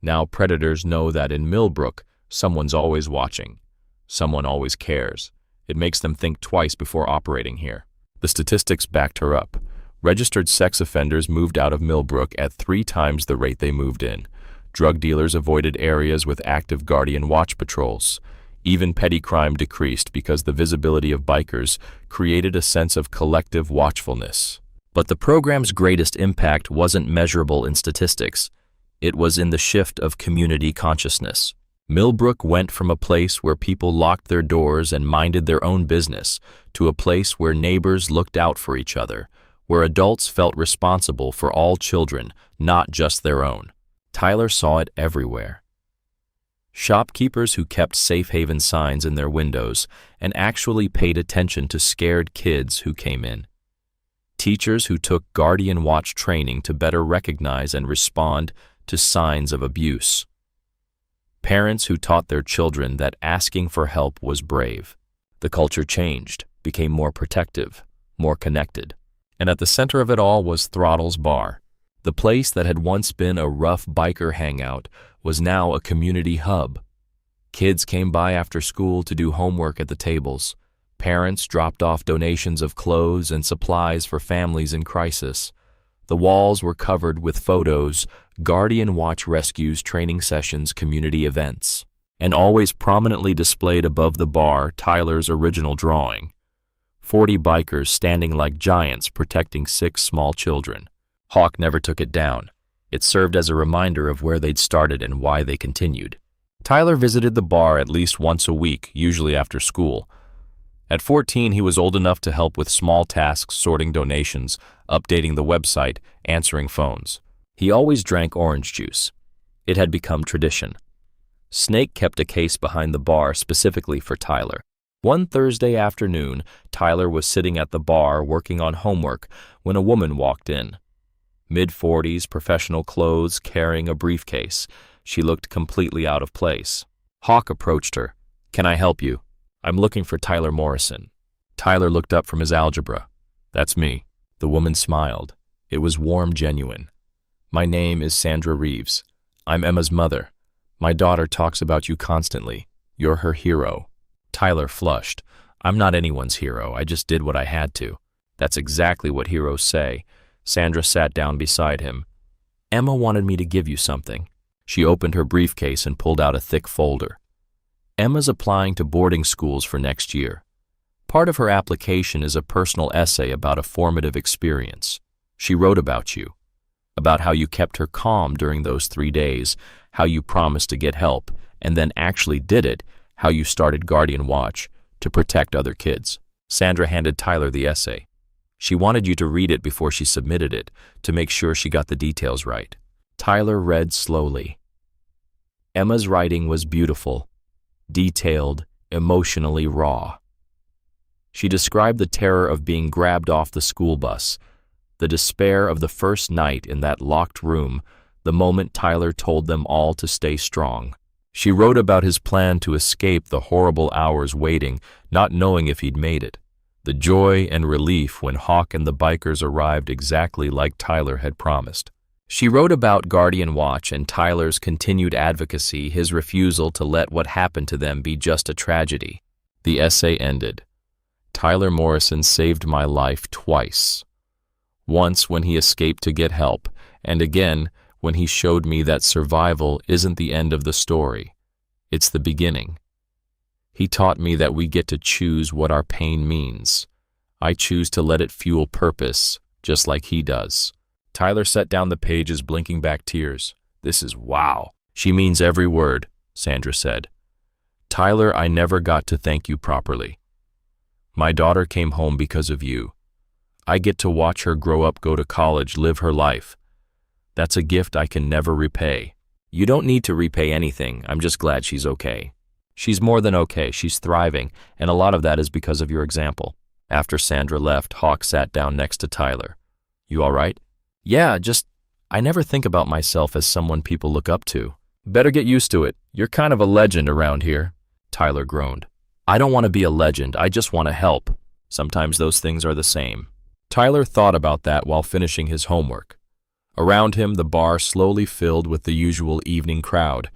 Now predators know that in Millbrook, someone's always watching. Someone always cares. It makes them think twice before operating here. The statistics backed her up. Registered sex offenders moved out of Millbrook at 3 times the rate they moved in. Drug dealers avoided areas with active Guardian Watch patrols. Even petty crime decreased because the visibility of bikers created a sense of collective watchfulness. But the program's greatest impact wasn't measurable in statistics. It was in the shift of community consciousness. Millbrook went from a place where people locked their doors and minded their own business to a place where neighbors looked out for each other, where adults felt responsible for all children, not just their own. Tyler saw it everywhere. Shopkeepers who kept safe haven signs in their windows and actually paid attention to scared kids who came in. Teachers who took Guardian Watch training to better recognize and respond to signs of abuse. Parents who taught their children that asking for help was brave. The culture changed, became more protective, more connected. And at the center of it all was Throttle's Bar. The place that had once been a rough biker hangout was now a community hub. Kids came by after school to do homework at the tables. Parents dropped off donations of clothes and supplies for families in crisis. The walls were covered with photos, Guardian Watch rescues, training sessions, community events. And always prominently displayed above the bar, Tyler's original drawing. 40 bikers standing like giants protecting 6 small children. Hawk never took it down. It served as a reminder of where they'd started and why they continued. Tyler visited the bar at least once a week, usually after school. At 14, he was old enough to help with small tasks, sorting donations, updating the website, answering phones. He always drank orange juice. It had become tradition. Snake kept a case behind the bar specifically for Tyler. One Thursday afternoon, Tyler was sitting at the bar working on homework when a woman walked in. Mid-40s, professional clothes, carrying a briefcase. She looked completely out of place. Hawk approached her. "Can I help you? I'm looking for Tyler Morrison." Tyler looked up from his algebra. "That's me." The woman smiled. It was warm, genuine. "My name is Sandra Reeves. I'm Emma's mother. My daughter talks about you constantly. You're her hero." Tyler flushed. "I'm not anyone's hero. I just did what I had to." That's exactly what heroes say. Sandra sat down beside him. Emma wanted me to give you something. She opened her briefcase and pulled out a thick folder. Emma's applying to boarding schools for next year. Part of her application is a personal essay about a formative experience. She wrote about you, about how you kept her calm during those 3 days, how you promised to get help, and then actually did it, how you started Guardian Watch to protect other kids. Sandra handed Tyler the essay. She wanted you to read it before she submitted it, to make sure she got the details right. Tyler read slowly. Emma's writing was beautiful, detailed, emotionally raw. She described the terror of being grabbed off the school bus, the despair of the first night in that locked room, the moment Tyler told them all to stay strong. She wrote about his plan to escape the horrible hours waiting, not knowing if he'd made it. The joy and relief when Hawk and the bikers arrived exactly like Tyler had promised. She wrote about Guardian Watch and Tyler's continued advocacy, his refusal to let what happened to them be just a tragedy. The essay ended. Tyler Morrison saved my life twice. Once when he escaped to get help, and again when he showed me that survival isn't the end of the story. It's the beginning. He taught me that we get to choose what our pain means. I choose to let it fuel purpose, just like he does. Tyler set down the pages, blinking back tears. This is wow. She means every word, Sandra said. Tyler, I never got to thank you properly. My daughter came home because of you. I get to watch her grow up, go to college, live her life. That's a gift I can never repay. You don't need to repay anything. I'm just glad she's okay. She's more than okay. She's thriving, and a lot of that is because of your example. After Sandra left, Hawk sat down next to Tyler. You all right? Yeah, I never think about myself as someone people look up to. Better get used to it. You're kind of a legend around here. Tyler groaned. I don't want to be a legend. I just want to help. Sometimes those things are the same. Tyler thought about that while finishing his homework. Around him, the bar slowly filled with the usual evening crowd.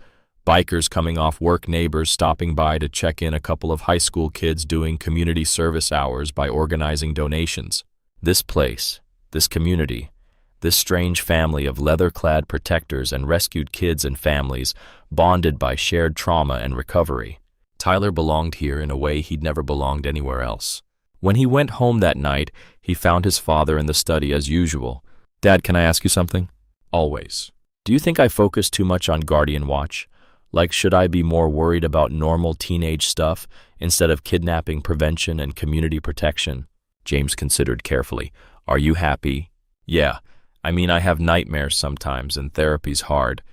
Bikers coming off work, neighbors stopping by to check in, a couple of high school kids doing community service hours by organizing donations. This place, this community, this strange family of leather-clad protectors and rescued kids and families, bonded by shared trauma and recovery. Tyler belonged here in a way he'd never belonged anywhere else. When he went home that night, he found his father in the study as usual. Dad, can I ask you something? Always. Do you think I focus too much on Guardian Watch? Like, should I be more worried about normal teenage stuff instead of kidnapping prevention and community protection? James considered carefully. Are you happy? Yeah. I mean, I have nightmares sometimes and therapy's hard,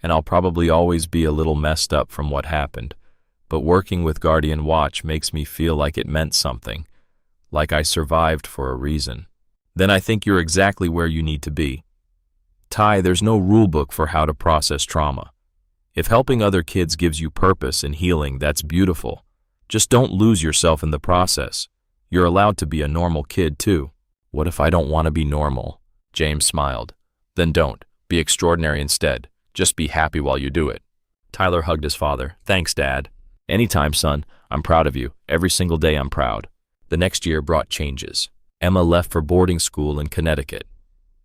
and I'll probably always be a little messed up from what happened. But working with Guardian Watch makes me feel like it meant something, like I survived for a reason. Then I think you're exactly where you need to be. Ty, there's no rule book for how to process trauma. If helping other kids gives you purpose and healing, that's beautiful. Just don't lose yourself in the process. You're allowed to be a normal kid too. What if I don't want to be normal? James smiled. Then don't. Be extraordinary instead. Just be happy while you do it. Tyler hugged his father. Thanks, Dad. Anytime, son. I'm proud of you. Every single day I'm proud. The next year brought changes. Emma left for boarding school in Connecticut.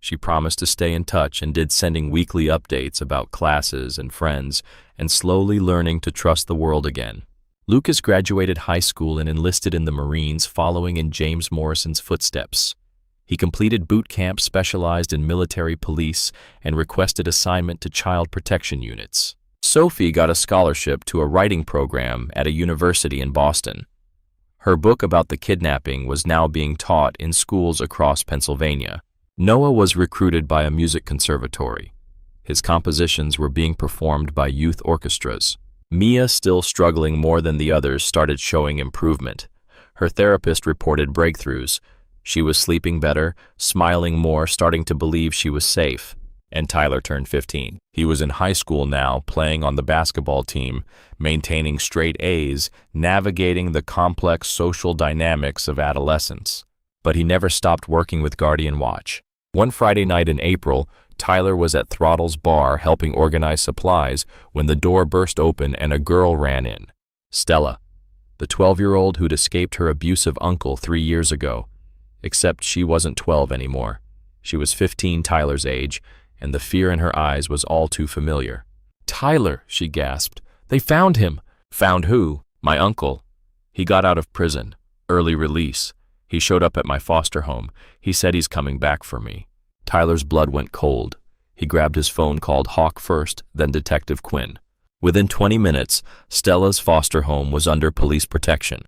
She promised to stay in touch and did, sending weekly updates about classes and friends, and slowly learning to trust the world again. Lucas graduated high school and enlisted in the Marines, following in James Morrison's footsteps. He completed boot camp, specialized in military police, and requested assignment to child protection units. Sophie got a scholarship to a writing program at a university in Boston. Her book about the kidnapping was now being taught in schools across Pennsylvania. Noah was recruited by a music conservatory. His compositions were being performed by youth orchestras. Mia, still struggling more than the others, started showing improvement. Her therapist reported breakthroughs. She was sleeping better, smiling more, starting to believe she was safe. And Tyler turned 15. He was in high school now, playing on the basketball team, maintaining straight A's, navigating the complex social dynamics of adolescence. But he never stopped working with Guardian Watch. One Friday night in April, Tyler was at Throttle's bar helping organize supplies when the door burst open and a girl ran in. Stella, the 12-year-old who'd escaped her abusive uncle 3 years ago. Except she wasn't 12 anymore. She was 15, Tyler's age, and the fear in her eyes was all too familiar. "Tyler," she gasped. "They found him." "Found who?" "My uncle. He got out of prison. Early release. He showed up at my foster home. He said he's coming back for me." Tyler's blood went cold. He grabbed his phone, called Hawk first, then Detective Quinn. Within 20 minutes, Stella's foster home was under police protection.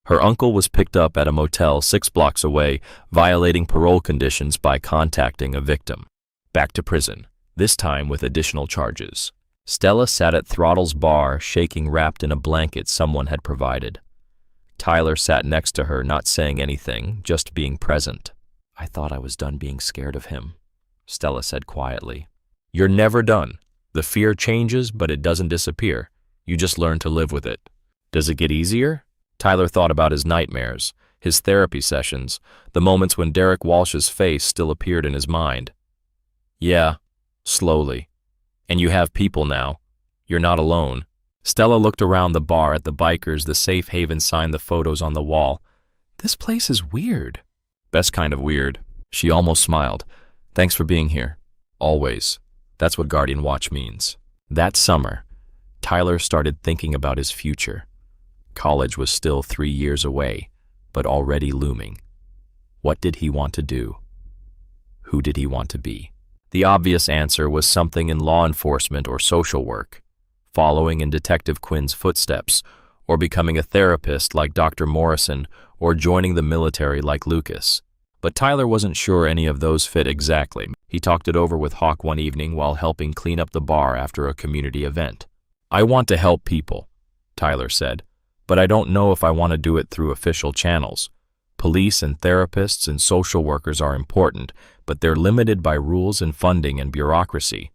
Her uncle was picked up at a motel 6 blocks away, violating parole conditions by contacting a victim. Back to prison, this time with additional charges. Stella sat at Throttle's bar, shaking, wrapped in a blanket someone had provided. Tyler sat next to her, not saying anything, just being present. "I thought I was done being scared of him," Stella said quietly. "You're never done. The fear changes, but it doesn't disappear. You just learn to live with it." "Does it get easier?" Tyler thought about his nightmares, his therapy sessions, the moments when Derek Walsh's face still appeared in his mind. "Yeah, slowly. And you have people now. You're not alone." Stella looked around the bar at the bikers, the safe haven sign, the photos on the wall. "This place is weird." "Best kind of weird." She almost smiled. "Thanks for being here. Always. That's what Guardian Watch means." That summer, Tyler started thinking about his future. College was still 3 years away, but already looming. What did he want to do? Who did he want to be? The obvious answer was something in law enforcement or social work, following in Detective Quinn's footsteps, or becoming a therapist like Dr. Morrison, or joining the military like Lucas. But Tyler wasn't sure any of those fit exactly. He talked it over with Hawk one evening while helping clean up the bar after a community event. "I want to help people," Tyler said, "but I don't know if I want to do it through official channels. Police and therapists and social workers are important, but they're limited by rules and funding and bureaucracy.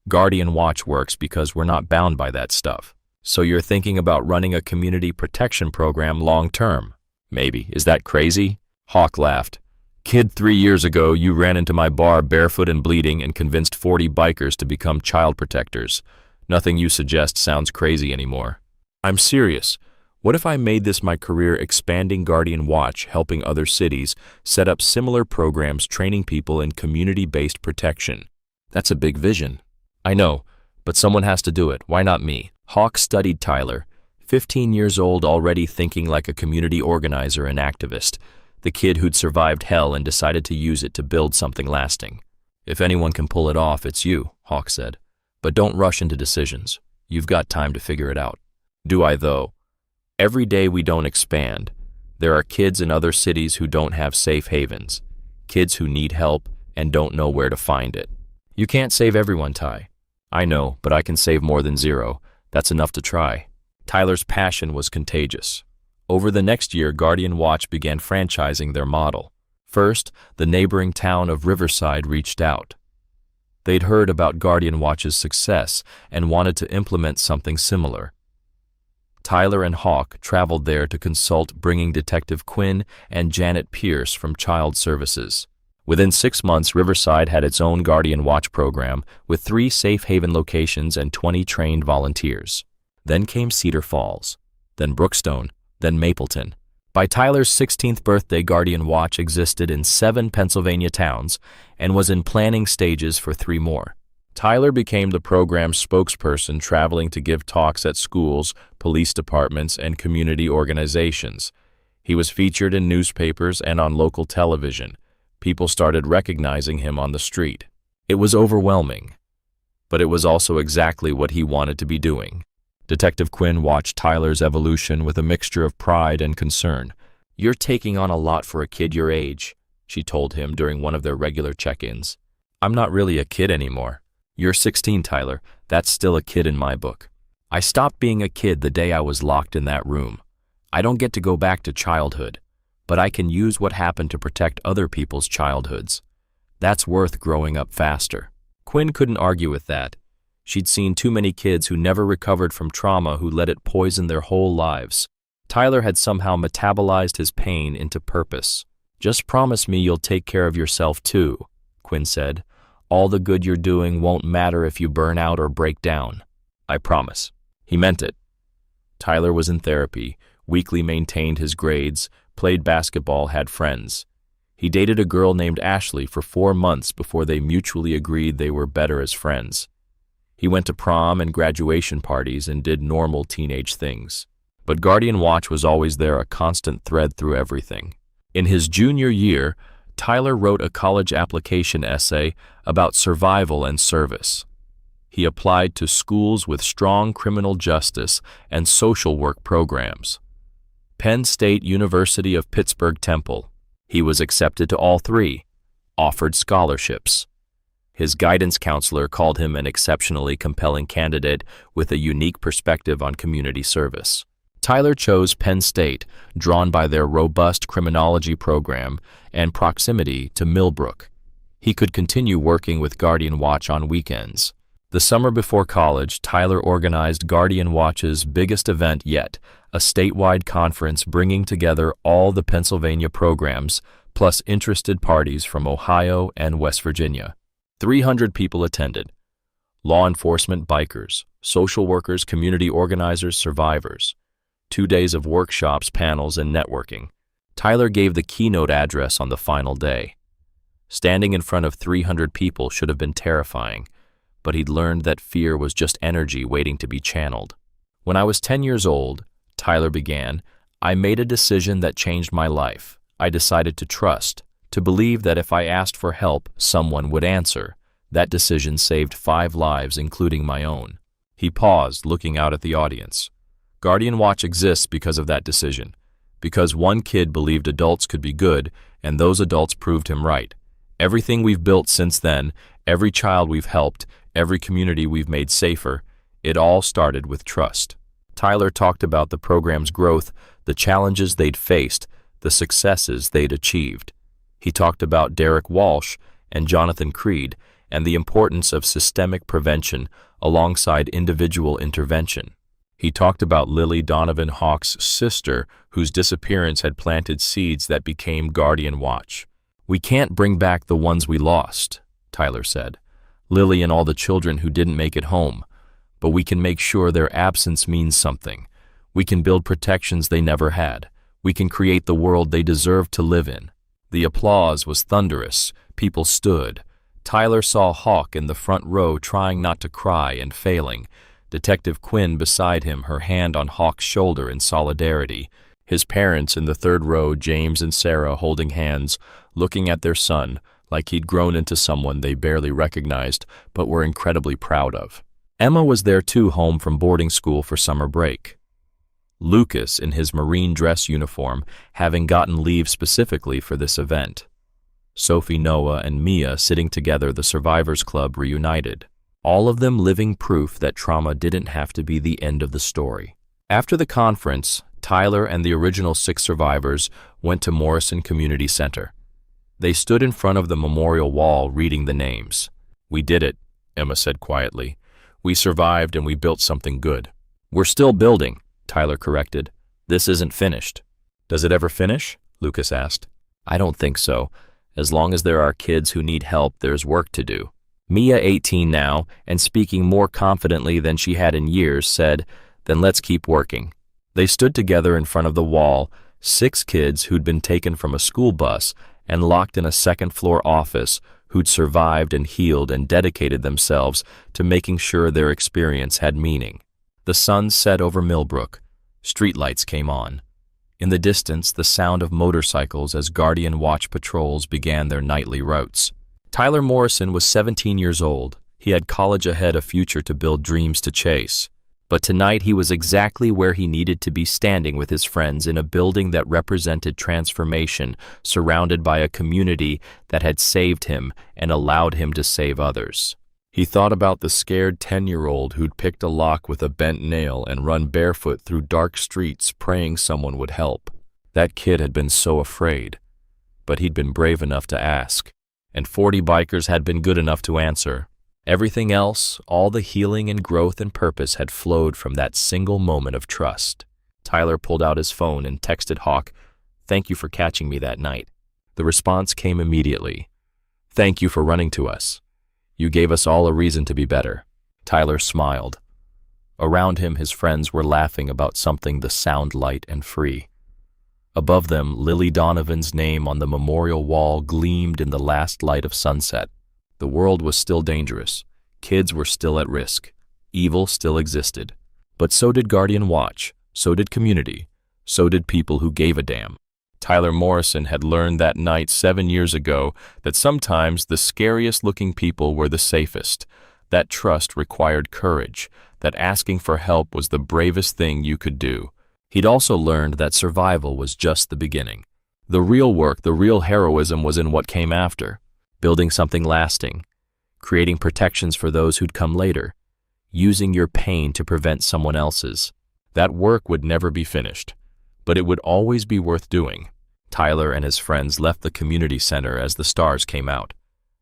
Guardian Watch works because we're not bound by that stuff." "So you're thinking about running a community protection program long term?" "Maybe. Is that crazy?" Hawk laughed. "Kid, 3 years ago, you ran into my bar barefoot and bleeding and convinced 40 bikers to become child protectors. Nothing you suggest sounds crazy anymore." "I'm serious. What if I made this my career, expanding Guardian Watch, helping other cities set up similar programs, training people in community-based protection?" "That's a big vision." "I know, but someone has to do it. Why not me?" Hawk studied Tyler, 15 years old, already thinking like a community organizer and activist, the kid who'd survived hell and decided to use it to build something lasting. "If anyone can pull it off, it's you," Hawk said. "But don't rush into decisions. You've got time to figure it out." "Do I, though? Every day we don't expand, there are kids in other cities who don't have safe havens, kids who need help and don't know where to find it." "You can't save everyone, Ty." "I know, but I can save more than 0. That's enough to try." Tyler's passion was contagious. Over the next year, Guardian Watch began franchising their model. First, the neighboring town of Riverside reached out. They'd heard about Guardian Watch's success and wanted to implement something similar. Tyler and Hawk traveled there to consult, bringing Detective Quinn and Janet Pierce from Child Services. Within 6 months, Riverside had its own Guardian Watch program with 3 safe haven locations and 20 trained volunteers. Then came Cedar Falls, then Brookstone, then Mapleton. By Tyler's 16th birthday, Guardian Watch existed in 7 Pennsylvania towns and was in planning stages for 3 more. Tyler became the program's spokesperson, traveling to give talks at schools, police departments, and community organizations. He was featured in newspapers and on local television. People started recognizing him on the street. It was overwhelming, but it was also exactly what he wanted to be doing. Detective Quinn watched Tyler's evolution with a mixture of pride and concern. "You're taking on a lot for a kid your age," she told him during one of their regular check-ins. "I'm not really a kid anymore." "You're 16, Tyler. That's still a kid in my book." "I stopped being a kid the day I was locked in that room. I don't get to go back to childhood, but I can use what happened to protect other people's childhoods. That's worth growing up faster." Quinn couldn't argue with that. She'd seen too many kids who never recovered from trauma, who let it poison their whole lives. Tyler had somehow metabolized his pain into purpose. "Just promise me you'll take care of yourself too," Quinn said. "All the good you're doing won't matter if you burn out or break down." "I promise." He meant it. Tyler was in therapy, weekly maintained his grades, played basketball, had friends. He dated a girl named Ashley for 4 months before they mutually agreed they were better as friends. He went to prom and graduation parties and did normal teenage things. But Guardian Watch was always there, a constant thread through everything. In his junior year, Tyler wrote a college application essay about survival and service. He applied to schools with strong criminal justice and social work programs. Penn State University of Pittsburgh Temple. He was accepted to all 3, offered scholarships. His guidance counselor called him an exceptionally compelling candidate with a unique perspective on community service. Tyler chose Penn State, drawn by their robust criminology program and proximity to Millbrook. He could continue working with Guardian Watch on weekends. The summer before college, Tyler organized Guardian Watch's biggest event yet, a statewide conference bringing together all the Pennsylvania programs, plus interested parties from Ohio and West Virginia. 300 people attended. Law enforcement, bikers, social workers, community organizers, survivors. 2 days of workshops, panels, and networking. Tyler gave the keynote address on the final day. Standing in front of 300 people should have been terrifying, but he'd learned that fear was just energy waiting to be channeled. When I was 10 years old, Tyler began, I made a decision that changed my life. I decided to trust, to believe that if I asked for help, someone would answer. That decision saved 5 lives, including my own. He paused, looking out at the audience. Guardian Watch exists because of that decision. Because one kid believed adults could be good, and those adults proved him right. Everything we've built since then, every child we've helped, every community we've made safer, it all started with trust. Tyler talked about the program's growth, the challenges they'd faced, the successes they'd achieved. He talked about Derek Walsh and Jonathan Creed and the importance of systemic prevention alongside individual intervention. He talked about Lily Donovan Hawk's sister, whose disappearance had planted seeds that became Guardian Watch. We can't bring back the ones we lost, Tyler said. Lily and all the children who didn't make it home. But we can make sure their absence means something. We can build protections they never had. We can create the world they deserve to live in. The applause was thunderous. People stood. Tyler saw Hawk in the front row trying not to cry and failing. Detective Quinn beside him, her hand on Hawk's shoulder in solidarity. His parents in the third row, James and Sarah, holding hands, looking at their son like he'd grown into someone they barely recognized but were incredibly proud of. Emma was there too, home from boarding school for summer break. Lucas in his marine dress uniform, having gotten leave specifically for this event. Sophie, Noah, and Mia sitting together, the Survivors Club reunited. All of them living proof that trauma didn't have to be the end of the story. After the conference, Tyler and the original 6 survivors went to Morrison Community Center. They stood in front of the memorial wall reading the names. We did it, Emma said quietly. We survived and we built something good. We're still building, Tyler corrected. This isn't finished. Does it ever finish? Lucas asked. I don't think so. As long as there are kids who need help, there's work to do. Mia, 18 now, and speaking more confidently than she had in years, said, Then let's keep working. They stood together in front of the wall, 6 kids who'd been taken from a school bus and locked in a second-floor office, who'd survived and healed and dedicated themselves to making sure their experience had meaning. The sun set over Millbrook. Streetlights came on. In the distance, the sound of motorcycles as Guardian Watch patrols began their nightly routes. Tyler Morrison was 17 years old. He had college ahead, a future to build, dreams to chase. But tonight he was exactly where he needed to be, standing with his friends in a building that represented transformation, surrounded by a community that had saved him and allowed him to save others. He thought about the scared 10-year-old who'd picked a lock with a bent nail and run barefoot through dark streets praying someone would help. That kid had been so afraid, but he'd been brave enough to ask, and 40 bikers had been good enough to answer. Everything else, all the healing and growth and purpose had flowed from that single moment of trust. Tyler pulled out his phone and texted Hawk, "Thank you for catching me that night." The response came immediately. "Thank you for running to us. You gave us all a reason to be better." Tyler smiled. Around him, his friends were laughing about something the sound light and free. Above them, Lily Donovan's name on the memorial wall gleamed in the last light of sunset. The world was still dangerous. Kids were still at risk. Evil still existed. But so did Guardian Watch. So did community. So did people who gave a damn. Tyler Morrison had learned that night 7 years ago that sometimes the scariest-looking people were the safest. That trust required courage, that asking for help was the bravest thing you could do. He'd also learned that survival was just the beginning. The real work, the real heroism was in what came after. Building something lasting. Creating protections for those who'd come later. Using your pain to prevent someone else's. That work would never be finished, but it would always be worth doing. Tyler and his friends left the community center as the stars came out.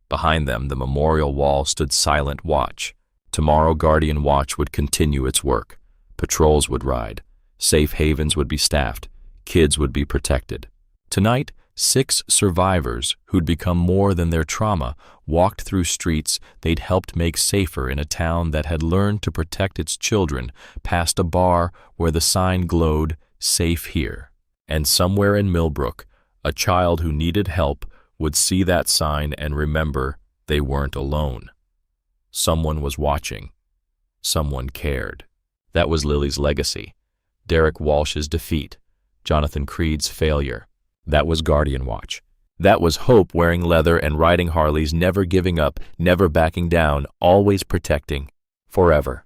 Behind them, the memorial wall stood silent watch. Tomorrow, Guardian Watch would continue its work. Patrols would ride. Safe havens would be staffed. Kids would be protected. Tonight, 6 survivors who'd become more than their trauma walked through streets they'd helped make safer in a town that had learned to protect its children, past a bar where the sign glowed, "Safe Here." And somewhere in Millbrook, a child who needed help would see that sign and remember they weren't alone. Someone was watching. Someone cared. That was Lily's legacy. Derek Walsh's defeat. Jonathan Creed's failure. That was Guardian Watch. That was Hope wearing leather and riding Harleys, never giving up, never backing down, always protecting. Forever.